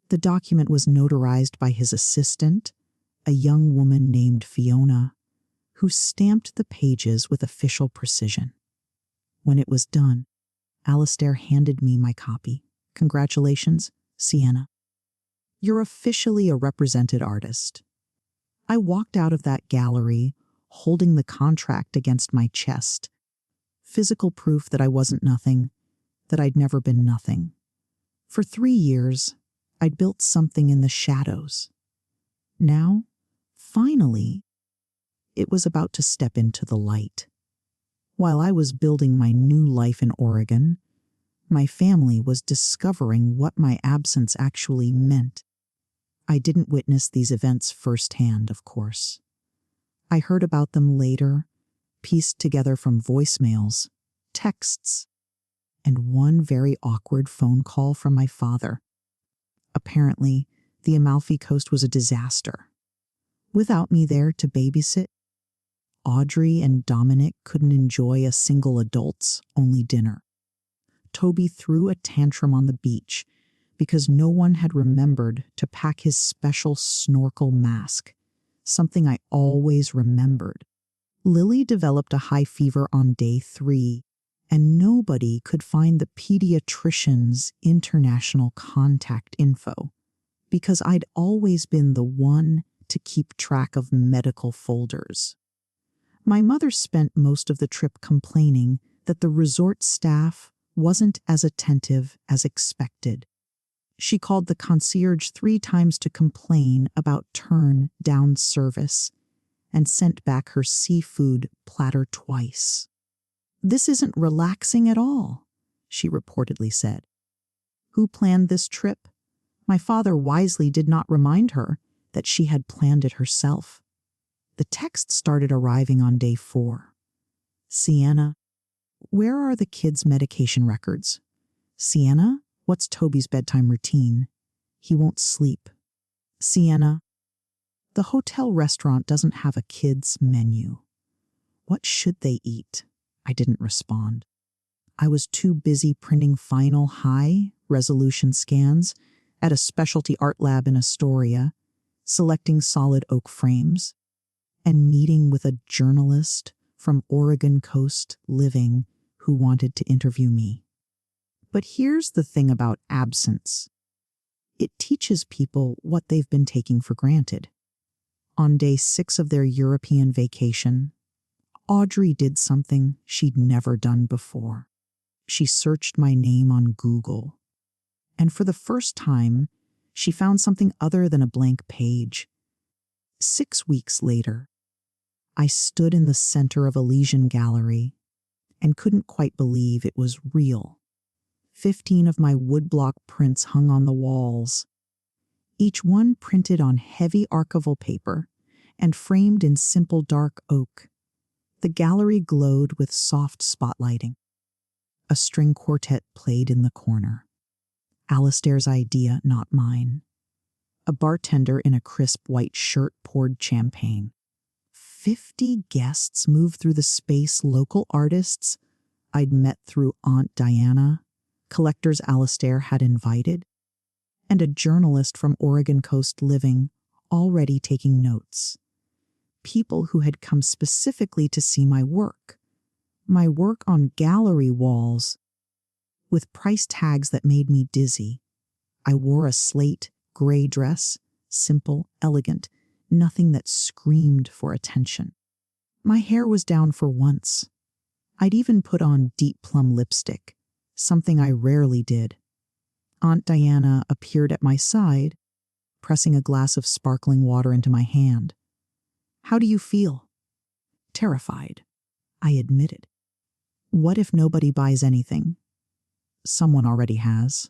The document was notarized by his assistant, a young woman named Fiona, who stamped the pages with official precision. When it was done, Alistair handed me my copy. Congratulations, Sienna. You're officially a represented artist. I walked out of that gallery, holding the contract against my chest. Physical proof that I wasn't nothing, that I'd never been nothing. For 3 years, I'd built something in the shadows. Now, finally, it was about to step into the light. While I was building my new life in Oregon, my family was discovering what my absence actually meant. I didn't witness these events firsthand, of course. I heard about them later, pieced together from voicemails, texts, and one very awkward phone call from my father. Apparently, the Amalfi Coast was a disaster. Without me there to babysit, Audrey and Dominic couldn't enjoy a single adults-only dinner. Toby threw a tantrum on the beach because no one had remembered to pack his special snorkel mask, something I always remembered. Lily developed a high fever on day 3, and nobody could find the pediatrician's international contact info because I'd always been the one to keep track of medical folders. My mother spent most of the trip complaining that the resort staff wasn't as attentive as expected. She called the concierge 3 times to complain about turn-down service and sent back her seafood platter twice. This isn't relaxing at all, she reportedly said. Who planned this trip? My father wisely did not remind her that she had planned it herself. The text started arriving on day 4. Sienna, where are the kids' medication records? Sienna, what's Toby's bedtime routine? He won't sleep. Sienna, the hotel restaurant doesn't have a kids' menu. What should they eat? I didn't respond. I was too busy printing final high-resolution scans at a specialty art lab in Astoria, selecting solid oak frames, and meeting with a journalist from Oregon Coast Living who wanted to interview me. But here's the thing about absence. It teaches people what they've been taking for granted. On day 6 of their European vacation, Audrey did something she'd never done before. She searched my name on Google. And for the first time, she found something other than a blank page. 6 weeks later, I stood in the center of Elysian Gallery and couldn't quite believe it was real. 15 of my woodblock prints hung on the walls, each one printed on heavy archival paper and framed in simple dark oak. The gallery glowed with soft spotlighting. A string quartet played in the corner. Alistair's idea, not mine. A bartender in a crisp white shirt poured champagne. 50 guests moved through the space, local artists I'd met through Aunt Diana, collectors Alistair had invited, and a journalist from Oregon Coast Living already taking notes. People who had come specifically to see my work on gallery walls, with price tags that made me dizzy. I wore a slate gray dress, simple, elegant, nothing that screamed for attention. My hair was down for once. I'd even put on deep plum lipstick, something I rarely did. Aunt Diana appeared at my side, pressing a glass of sparkling water into my hand. "How do you feel?" "Terrified," I admitted. "What if nobody buys anything?" "Someone already has."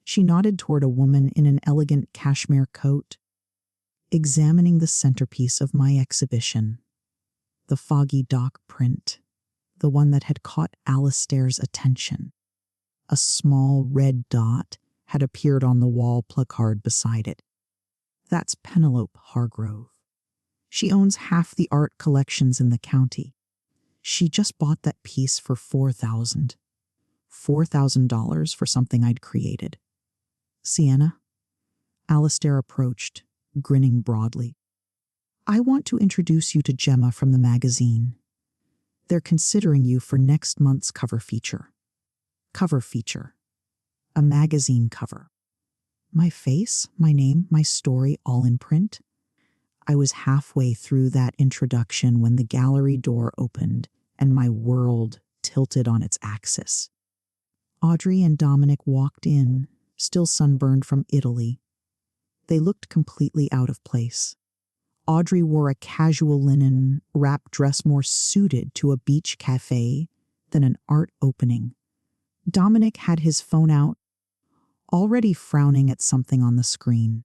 She nodded toward a woman in an elegant cashmere coat, examining the centerpiece of my exhibition, the foggy dock print, the one that had caught Alistair's attention. A small red dot had appeared on the wall placard beside it. "That's Penelope Hargrove. She owns half the art collections in the county. She just bought that piece for $4,000 for something I'd created." "Sienna?" Alistair approached, grinning broadly. "I want to introduce you to Gemma from the magazine. They're considering you for next month's cover feature. Cover feature. A magazine cover. My face, my name, my story, all in print." I was halfway through that introduction when the gallery door opened and my world tilted on its axis. Audrey and Dominic walked in, still sunburned from Italy. They looked completely out of place. Audrey wore a casual linen wrap dress more suited to a beach cafe than an art opening. Dominic had his phone out, already frowning at something on the screen.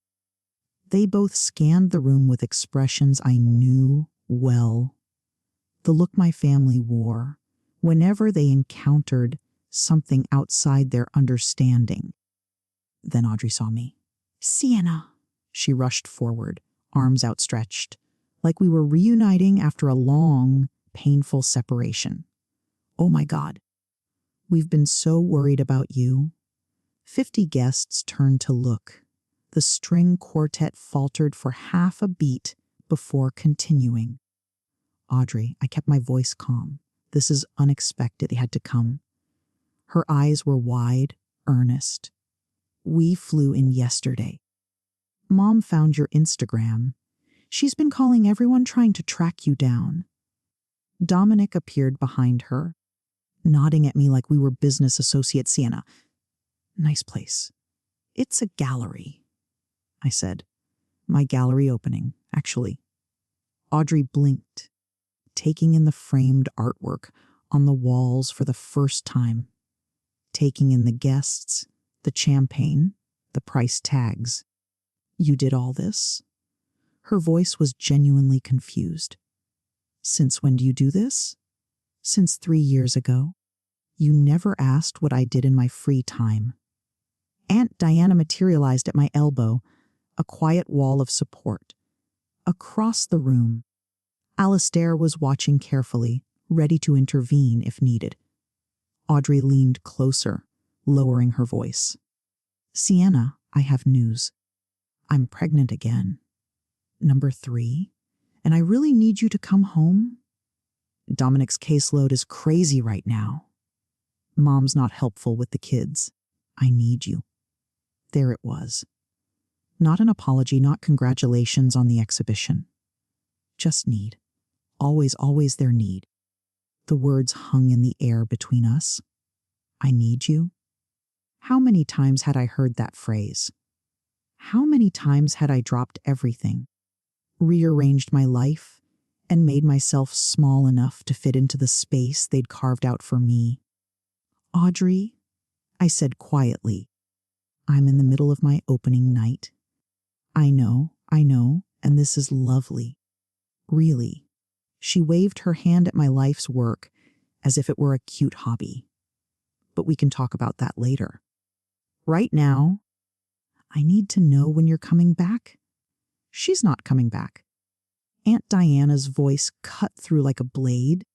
They both scanned the room with expressions I knew well. The look my family wore whenever they encountered something outside their understanding. Then Audrey saw me. "Sienna!" She rushed forward, arms outstretched, like we were reuniting after a long, painful separation. "Oh my God. We've been so worried about you." 50 guests turned to look. The string quartet faltered for half a beat before continuing. "Audrey," I kept my voice calm. "This is unexpected. It had to come." Her eyes were wide, earnest. "We flew in yesterday. Mom found your Instagram. She's been calling everyone trying to track you down." Dominic appeared behind her, nodding at me like we were business associates. "Sienna, nice place." "It's a gallery," I said. "My gallery opening, actually." Audrey blinked, taking in the framed artwork on the walls for the first time, taking in the guests, the champagne, the price tags. "You did all this?" Her voice was genuinely confused. "Since when do you do this?" "Since 3 years ago. You never asked what I did in my free time." Aunt Diana materialized at my elbow, a quiet wall of support. Across the room, Alistair was watching carefully, ready to intervene if needed. Audrey leaned closer, lowering her voice. "Sienna, I have news. I'm pregnant again. Number 3, and I really need you to come home. Dominic's caseload is crazy right now. Mom's not helpful with the kids. I need you." There it was. Not an apology, not congratulations on the exhibition. Just need. Always, always their need. The words hung in the air between us. I need you. How many times had I heard that phrase? How many times had I dropped everything, rearranged my life, and made myself small enough to fit into the space they'd carved out for me? Audrey, I said quietly, I'm in the middle of my opening night. I know, and this is lovely. Really. She waved her hand at my life's work as if it were a cute hobby. But we can talk about that later. Right now, I need to know when you're coming back. She's not coming back. Aunt Diana's voice cut through like a blade.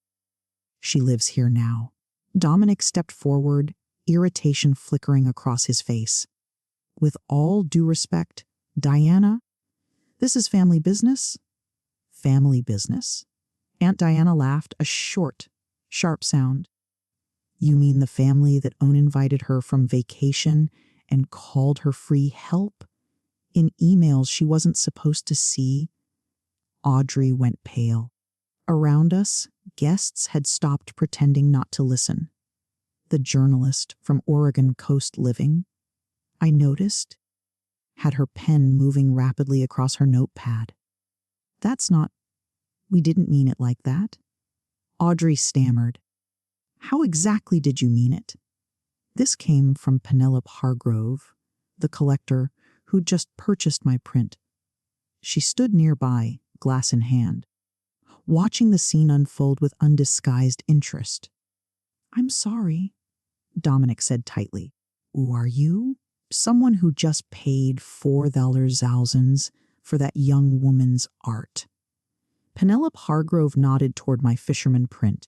She lives here now. Dominic stepped forward, irritation flickering across his face. With all due respect, Diana, this is family business. Family business. Aunt Diana laughed, a short, sharp sound. You mean the family that uninvited her from vacation and called her free help in emails she wasn't supposed to see? Audrey went pale. Around us, guests had stopped pretending not to listen. The journalist from Oregon Coast Living, I noticed, had her pen moving rapidly across her notepad. That's not, we didn't mean it like that. Audrey stammered. How exactly did you mean it? This came from Penelope Hargrove, the collector who'd just purchased my print. She stood nearby, glass in hand, watching the scene unfold with undisguised interest. I'm sorry, Dominic said tightly. Who are you? Someone who just paid $4,000 for that young woman's art. Penelope Hargrove nodded toward my fisherman print.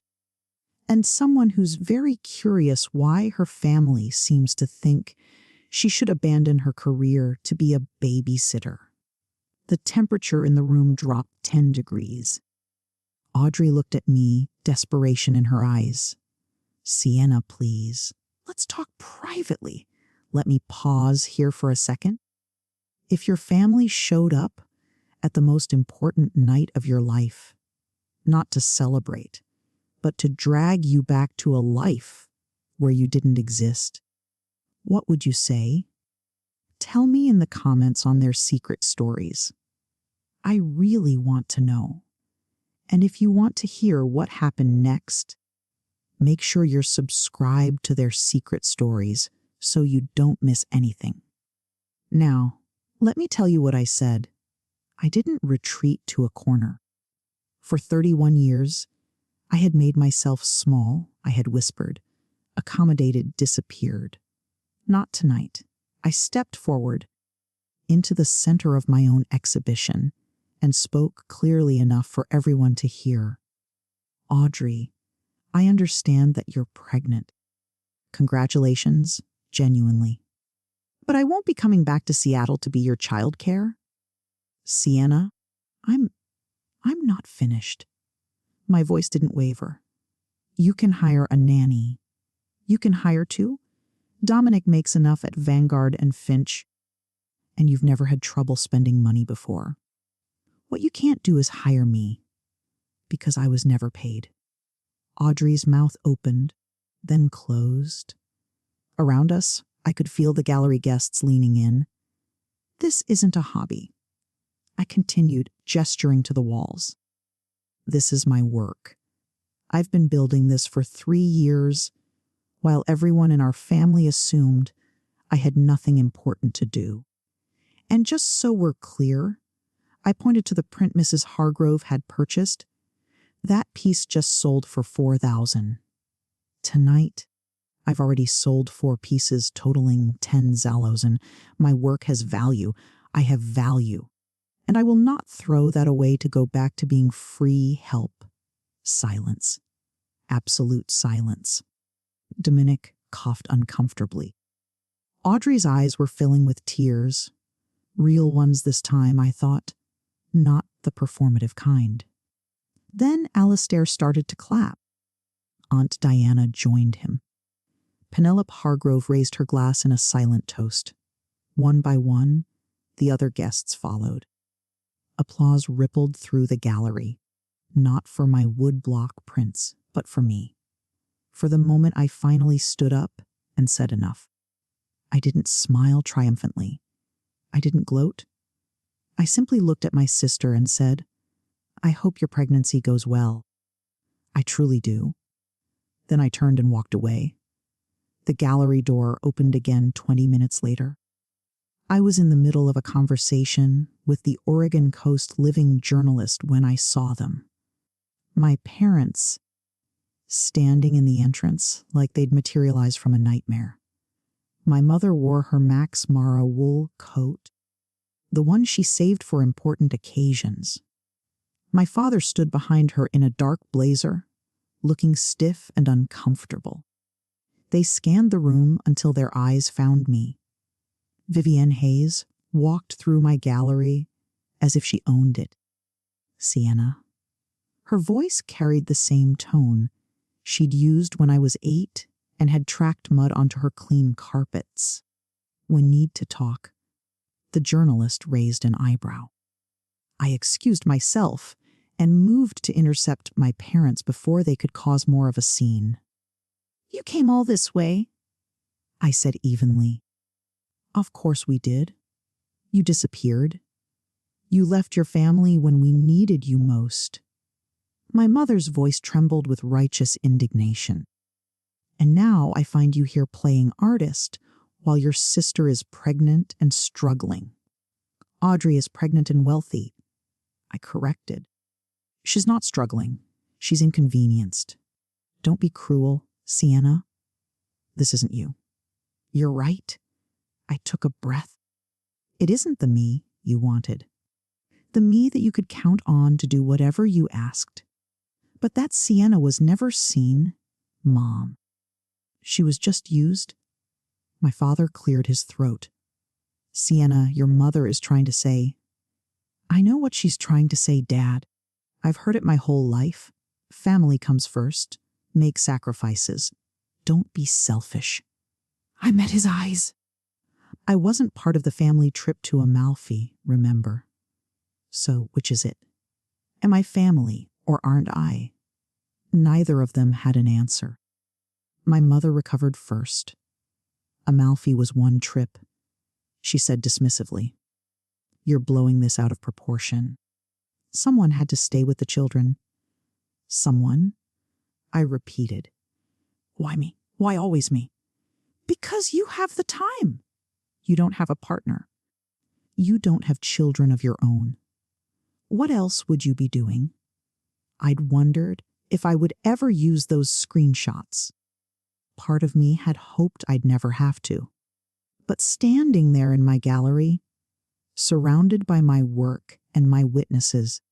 And someone who's very curious why her family seems to think she should abandon her career to be a babysitter. The temperature in the room dropped 10 degrees. Audrey looked at me, desperation in her eyes. Sienna, please. Let's talk privately. Let me pause here for a second. If your family showed up at the most important night of your life, not to celebrate, but to drag you back to a life where you didn't exist, what would you say? Tell me in the comments on their secret stories. I really want to know. And if you want to hear what happened next, make sure you're subscribed to their secret stories so you don't miss anything. Now, let me tell you what I said. I didn't retreat to a corner. For 31 years, I had made myself small, I had whispered, accommodated, disappeared. Not tonight. I stepped forward into the center of my own exhibition and spoke clearly enough for everyone to hear. Audrey, I understand that you're pregnant. Congratulations, genuinely. But I won't be coming back to Seattle to be your childcare. Sienna, I'm not finished. My voice didn't waver. You can hire a nanny. You can hire two. Dominic makes enough at Vanguard and Finch, and you've never had trouble spending money before. What you can't do is hire me, because I was never paid. Audrey's mouth opened, then closed. Around us, I could feel the gallery guests leaning in. This isn't a hobby. I continued, gesturing to the walls. This is my work. I've been building this for 3 years, while everyone in our family assumed I had nothing important to do. And just so we're clear, I pointed to the print Mrs. Hargrove had purchased. That piece just sold for $4,000. Tonight, I've already sold 4 pieces totaling 10 Zallos, and my work has value. I have value. And I will not throw that away to go back to being free help. Silence. Absolute silence. Dominic coughed uncomfortably. Audrey's eyes were filling with tears. Real ones this time, I thought. Not the performative kind. Then Alastair started to clap. Aunt Diana joined him. Penelope Hargrove raised her glass in a silent toast. One by one, the other guests followed. Applause rippled through the gallery, not for my woodblock prints, but for me. For the moment I finally stood up and said enough. I didn't smile triumphantly. I didn't gloat. I simply looked at my sister and said, "I hope your pregnancy goes well." "I truly do." Then I turned and walked away. The gallery door opened again 20 minutes later. I was in the middle of a conversation with the Oregon Coast living journalist when I saw them. My parents, standing in the entrance like they'd materialized from a nightmare. My mother wore her Max Mara wool coat, the one she saved for important occasions. My father stood behind her in a dark blazer, looking stiff and uncomfortable. They scanned the room until their eyes found me. Vivienne Hayes walked through my gallery as if she owned it. Sienna. Her voice carried the same tone she'd used when I was 8 and had tracked mud onto her clean carpets. When need to talk, the journalist raised an eyebrow. I excused myself and moved to intercept my parents before they could cause more of a scene. "You came all this way," I said evenly. "Of course we did. You disappeared. You left your family when we needed you most." My mother's voice trembled with righteous indignation. "And now I find you here playing artist while your sister is pregnant and struggling." "Audrey is pregnant and wealthy," I corrected. "She's not struggling. She's inconvenienced. Don't be cruel, Sienna. This isn't you." "You're right." I took a breath. "It isn't the me you wanted. The me that you could count on to do whatever you asked. But that Sienna was never seen, Mom. She was just used." My father cleared his throat. "Sienna, your mother is trying to say—" "I know what she's trying to say, Dad. I've heard it my whole life. Family comes first. Make sacrifices. Don't be selfish." I met his eyes. I wasn't part of the family trip to Amalfi, remember? So which is it? Am I family or aren't I? Neither of them had an answer. My mother recovered first. Amalfi was one trip. She said dismissively, "You're blowing this out of proportion. Someone had to stay with the children." "Someone?" I repeated. "Why me? Why always me?" "Because you have the time." "You don't have a partner. You don't have children of your own. What else would you be doing?" I'd wondered if I would ever use those screenshots. Part of me had hoped I'd never have to. But standing there in my gallery, surrounded by my work and my witnesses,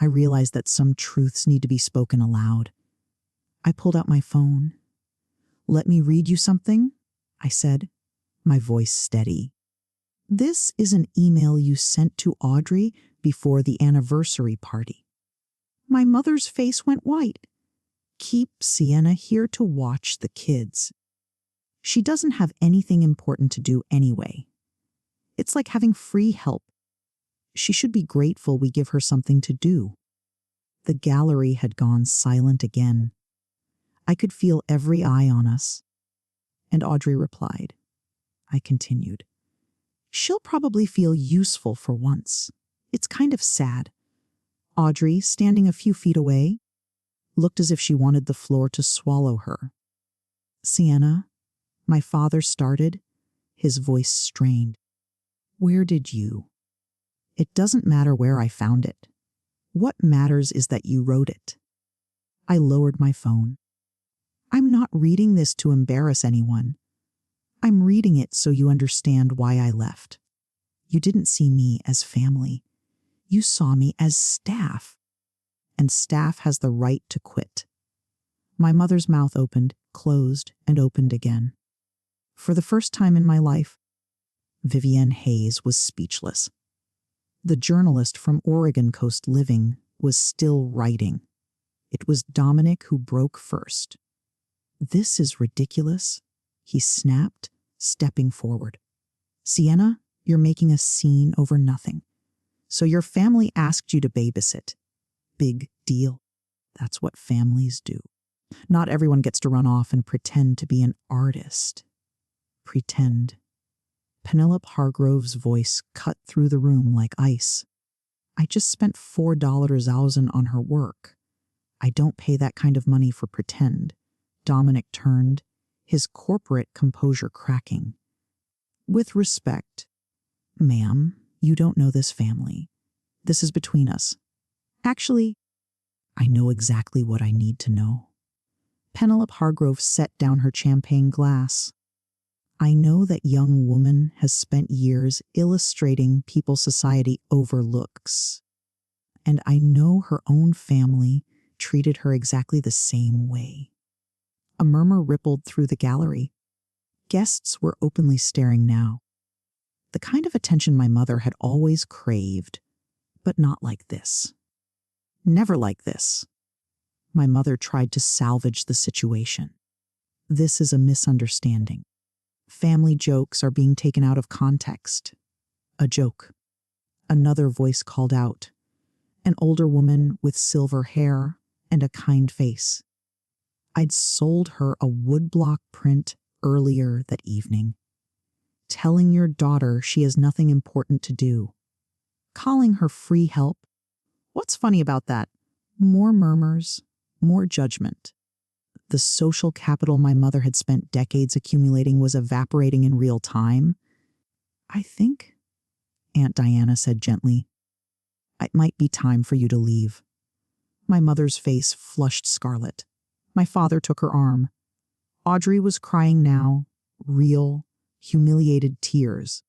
I realized that some truths need to be spoken aloud. I pulled out my phone. "Let me read you something," I said, my voice steady. "This is an email you sent to Audrey before the anniversary party." My mother's face went white. "Keep Sienna here to watch the kids. She doesn't have anything important to do anyway. It's like having free help. She should be grateful we give her something to do." The gallery had gone silent again. I could feel every eye on us. And Audrey replied. I continued. "She'll probably feel useful for once. It's kind of sad." Audrey, standing a few feet away, looked as if she wanted the floor to swallow her. "Sienna," my father started, his voice strained. "Where did you? It doesn't matter where I found it. What matters is that you wrote it." I lowered my phone. "I'm not reading this to embarrass anyone. I'm reading it so you understand why I left. You didn't see me as family. You saw me as staff. And staff has the right to quit." My mother's mouth opened, closed, and opened again. For the first time in my life, Vivienne Hayes was speechless. The journalist from Oregon Coast Living was still writing. It was Dominic who broke first. "This is ridiculous," he snapped, stepping forward. "Sienna, you're making a scene over nothing. So your family asked you to babysit. Big deal. That's what families do. Not everyone gets to run off and pretend to be an artist. Pretend Penelope Hargrove's voice cut through the room like ice. I just spent $4,000 on her work. I don't pay that kind of money for pretend. Dominic turned, his corporate composure cracking. With respect, ma'am, you don't know this family. This is between us. Actually, I know exactly what I need to know. Penelope Hargrove set down her champagne glass. I know that young woman has spent years illustrating people society overlooks. And I know her own family treated her exactly the same way. A murmur rippled through the gallery. Guests were openly staring now. The kind of attention my mother had always craved, but not like this. Never like this. My mother tried to salvage the situation. This is a misunderstanding. Family jokes are being taken out of context. A joke. Another voice called out. An older woman with silver hair and a kind face. I'd sold her a woodblock print earlier that evening. Telling your daughter she has nothing important to do. Calling her free help. What's funny about that? More murmurs, more judgment. The social capital my mother had spent decades accumulating was evaporating in real time. I think, Aunt Diana said gently, it might be time for you to leave. My mother's face flushed scarlet. My father took her arm. Audrey was crying now, real, humiliated tears.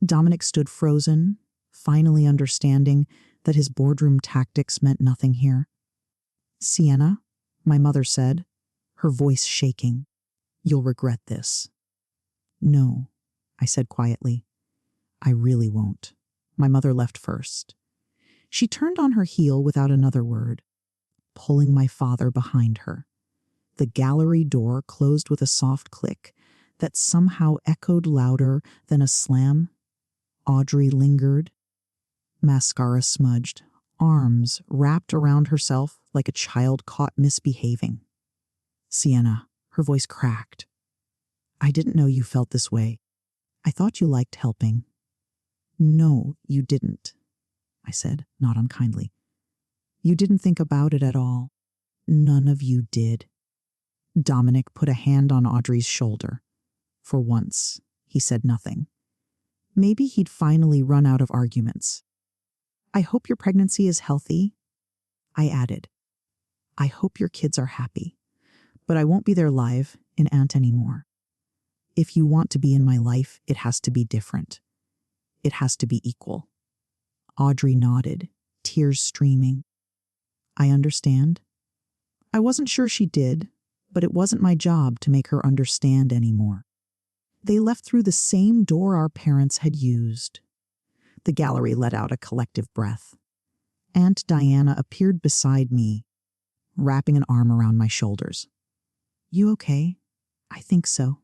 Dominic stood frozen, finally understanding that his boardroom tactics meant nothing here. Sienna, my mother said, her voice shaking, you'll regret this. No, I said quietly. I really won't. My mother left first. She turned on her heel without another word, pulling my father behind her. The gallery door closed with a soft click that somehow echoed louder than a slam. Audrey lingered, mascara smudged, arms wrapped around herself like a child caught misbehaving. Sienna, her voice cracked. I didn't know you felt this way. I thought you liked helping. No, you didn't, I said, not unkindly. You didn't think about it at all. None of you did. Dominic put a hand on Audrey's shoulder. For once, he said nothing. Maybe he'd finally run out of arguments. I hope your pregnancy is healthy, I added. I hope your kids are happy, but I won't be their live in aunt anymore. If you want to be in my life, it has to be different. It has to be equal. Audrey nodded, tears streaming. I understand. I wasn't sure she did, but it wasn't my job to make her understand anymore. They left through the same door our parents had used. The gallery let out a collective breath. Aunt Diana appeared beside me, wrapping an arm around my shoulders. You okay? I think so.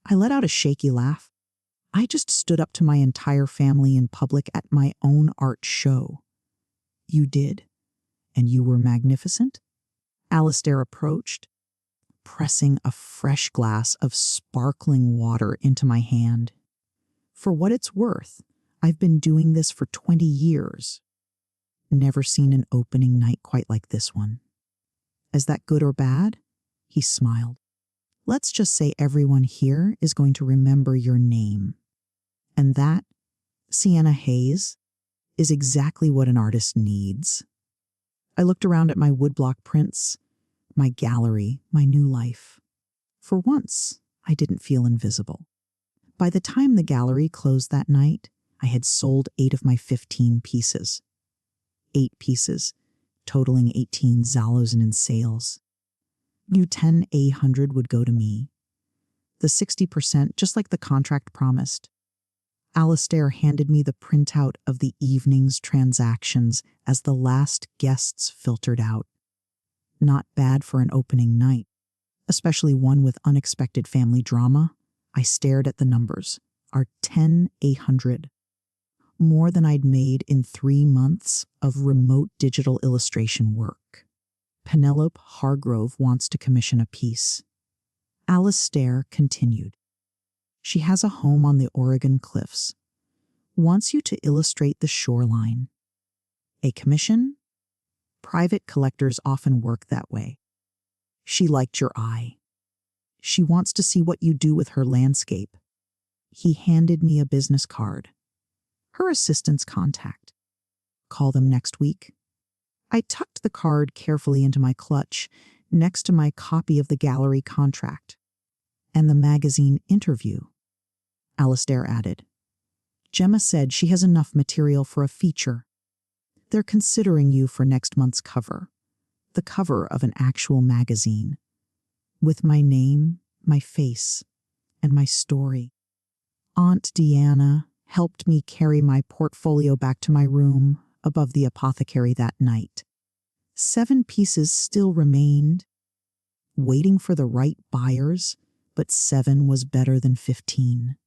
I let out a shaky laugh. I just stood up to my entire family in public at my own art show. You did? And you were magnificent? Alistair approached, pressing a fresh glass of sparkling water into my hand. For what it's worth, I've been doing this for 20 years. Never seen an opening night quite like this one. Is that good or bad? He smiled. Let's just say everyone here is going to remember your name. And that, Sienna Hayes, is exactly what an artist needs. I looked around at my woodblock prints, my gallery, my new life. For once, I didn't feel invisible. By the time the gallery closed that night, I had sold 8 of my 15 pieces. 8 pieces, totaling 18,000 in sales. New 10,800 would go to me. The 60%, just like the contract promised. Alistair handed me the printout of the evening's transactions as the last guests filtered out. Not bad for an opening night, especially one with unexpected family drama. I stared at the numbers. Our 10,800. More than I'd made in 3 months of remote digital illustration work. Penelope Hargrove wants to commission a piece. Alistair continued. She has a home on the Oregon cliffs. Wants you to illustrate the shoreline. A commission? Private collectors often work that way. She liked your eye. She wants to see what you do with her landscape. He handed me a business card. Her assistant's contact. Call them next week. I tucked the card carefully into my clutch, next to my copy of the gallery contract. And the magazine interview. Alistair added. Gemma said she has enough material for a feature. They're considering you for next month's cover. The cover of an actual magazine. With my name, my face, and my story. Aunt Deanna helped me carry my portfolio back to my room above the apothecary that night. 7 pieces still remained, waiting for the right buyers, but 7 was better than 15.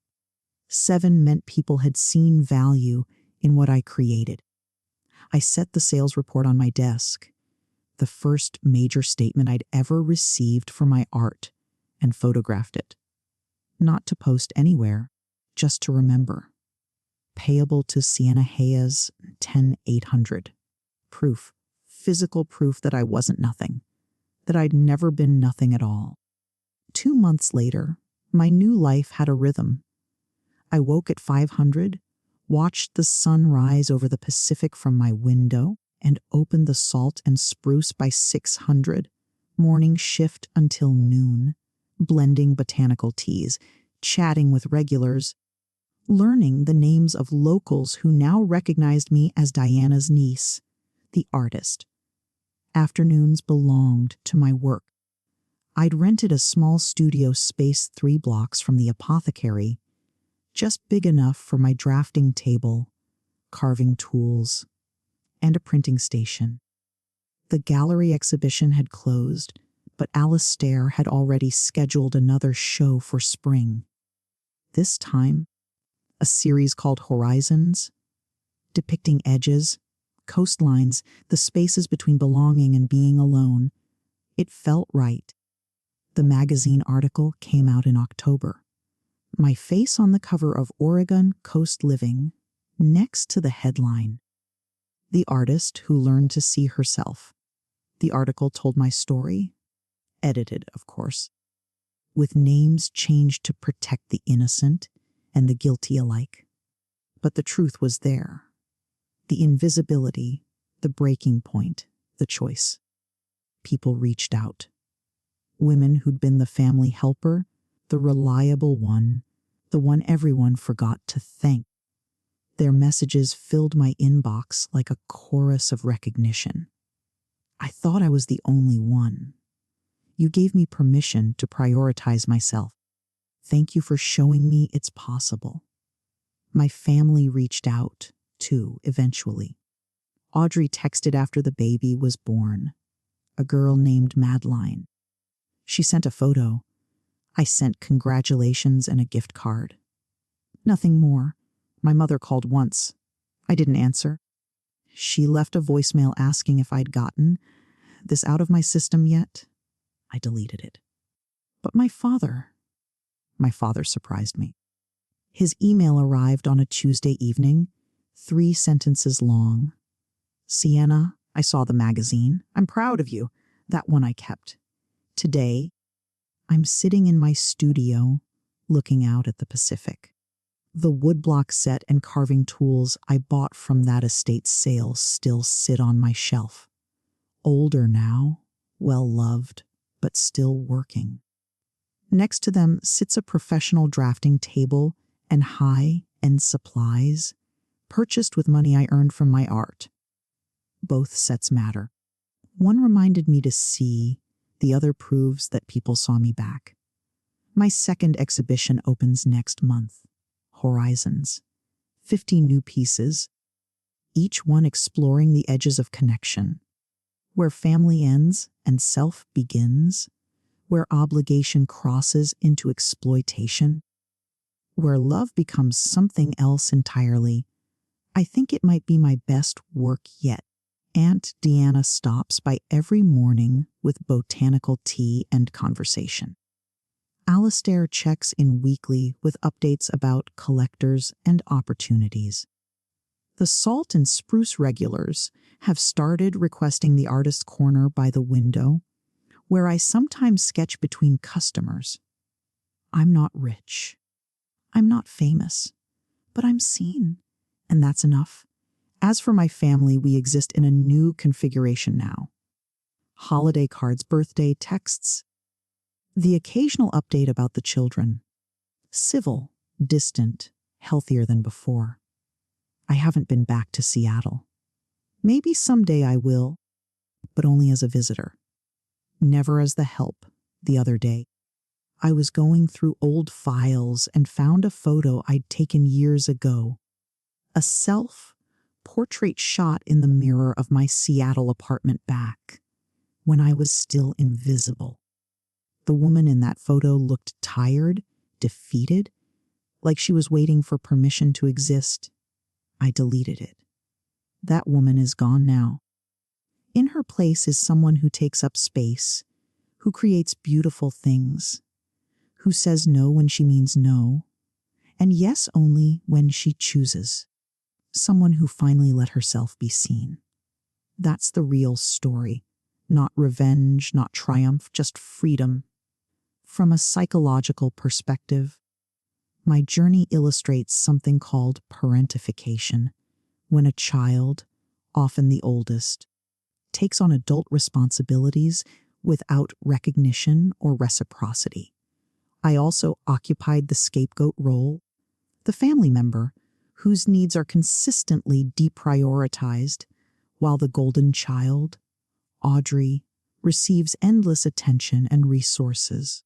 7 meant people had seen value in what I created. I set the sales report on my desk, the first major statement I'd ever received for my art, and photographed it. Not to post anywhere, just to remember. Payable to Sienna Hayes, 10,800. Proof, physical proof that I wasn't nothing, that I'd never been nothing at all. 2 months later, my new life had a rhythm. I woke at 500, watched the sun rise over the Pacific from my window, and opened the Salt and Spruce by 600, morning shift until noon, blending botanical teas, chatting with regulars, learning the names of locals who now recognized me as Diana's niece, the artist. Afternoons belonged to my work. I'd rented a small studio space 3 blocks from the apothecary, just big enough for my drafting table, carving tools, and a printing station. The gallery exhibition had closed, but Alistair had already scheduled another show for spring. This time, a series called Horizons, depicting edges, coastlines, the spaces between belonging and being alone. It felt right. The magazine article came out in October. My face on the cover of Oregon Coast Living, next to the headline. The artist who learned to see herself. The article told my story, edited, of course, with names changed to protect the innocent and the guilty alike. But the truth was there. The invisibility, the breaking point, the choice. People reached out. Women who'd been the family helper, the reliable one, the one everyone forgot to thank. Their messages filled my inbox like a chorus of recognition. I thought I was the only one. You gave me permission to prioritize myself. Thank you for showing me it's possible. My family reached out, too, eventually. Audrey texted after the baby was born. A girl named Madeline. She sent a photo. I sent congratulations and a gift card. Nothing more. My mother called once. I didn't answer. She left a voicemail asking if I'd gotten this out of my system yet. I deleted it. But my father surprised me. His email arrived on a Tuesday evening, 3 sentences long. Sienna, I saw the magazine. I'm proud of you. That one I kept. Today, I'm sitting in my studio, looking out at the Pacific. The woodblock set and carving tools I bought from that estate sale still sit on my shelf. Older now, well-loved, but still working. Next to them sits a professional drafting table and high-end supplies, purchased with money I earned from my art. Both sets matter. One reminded me to see, the other proves that people saw me back. My second exhibition opens next month. Horizons. 50 new pieces, each one exploring the edges of connection. Where family ends and self begins, where obligation crosses into exploitation, where love becomes something else entirely. I think it might be my best work yet. Aunt Deanna stops by every morning with botanical tea and conversation. Alistair checks in weekly with updates about collectors and opportunities. The Salt and Spruce regulars have started requesting the artist corner by the window, where I sometimes sketch between customers. I'm not rich. I'm not famous. But I'm seen, and that's enough. As for my family, we exist in a new configuration now. Holiday cards, birthday texts, the occasional update about the children. Civil, distant, healthier than before. I haven't been back to Seattle. Maybe someday I will, but only as a visitor. Never as the help. The other day, I was going through old files and found a photo I'd taken years ago. A self-portrait shot in the mirror of my Seattle apartment back, when I was still invisible. The woman in that photo looked tired, defeated, like she was waiting for permission to exist. I deleted it. That woman is gone now. In her place is someone who takes up space, who creates beautiful things, who says no when she means no, and yes only when she chooses. Someone who finally let herself be seen. That's the real story. Not revenge, not triumph, just freedom. From a psychological perspective, my journey illustrates something called parentification, when a child, often the oldest, takes on adult responsibilities without recognition or reciprocity. I also occupied the scapegoat role, the family member whose needs are consistently deprioritized, while the golden child, Audrey, receives endless attention and resources.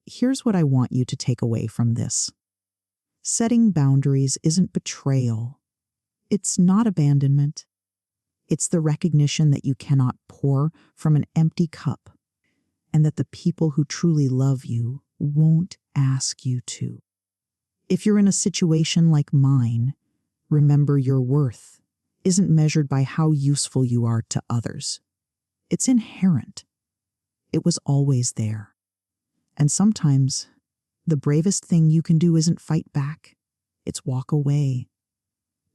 Here's what I want you to take away from this. Setting boundaries isn't betrayal. It's not abandonment. It's the recognition that you cannot pour from an empty cup, and that the people who truly love you won't ask you to. If you're in a situation like mine, remember your worth isn't measured by how useful you are to others. It's inherent. It was always there. And sometimes the bravest thing you can do isn't fight back. It's walk away.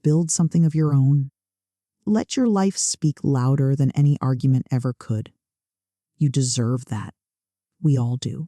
Build something of your own. Let your life speak louder than any argument ever could. You deserve that. We all do.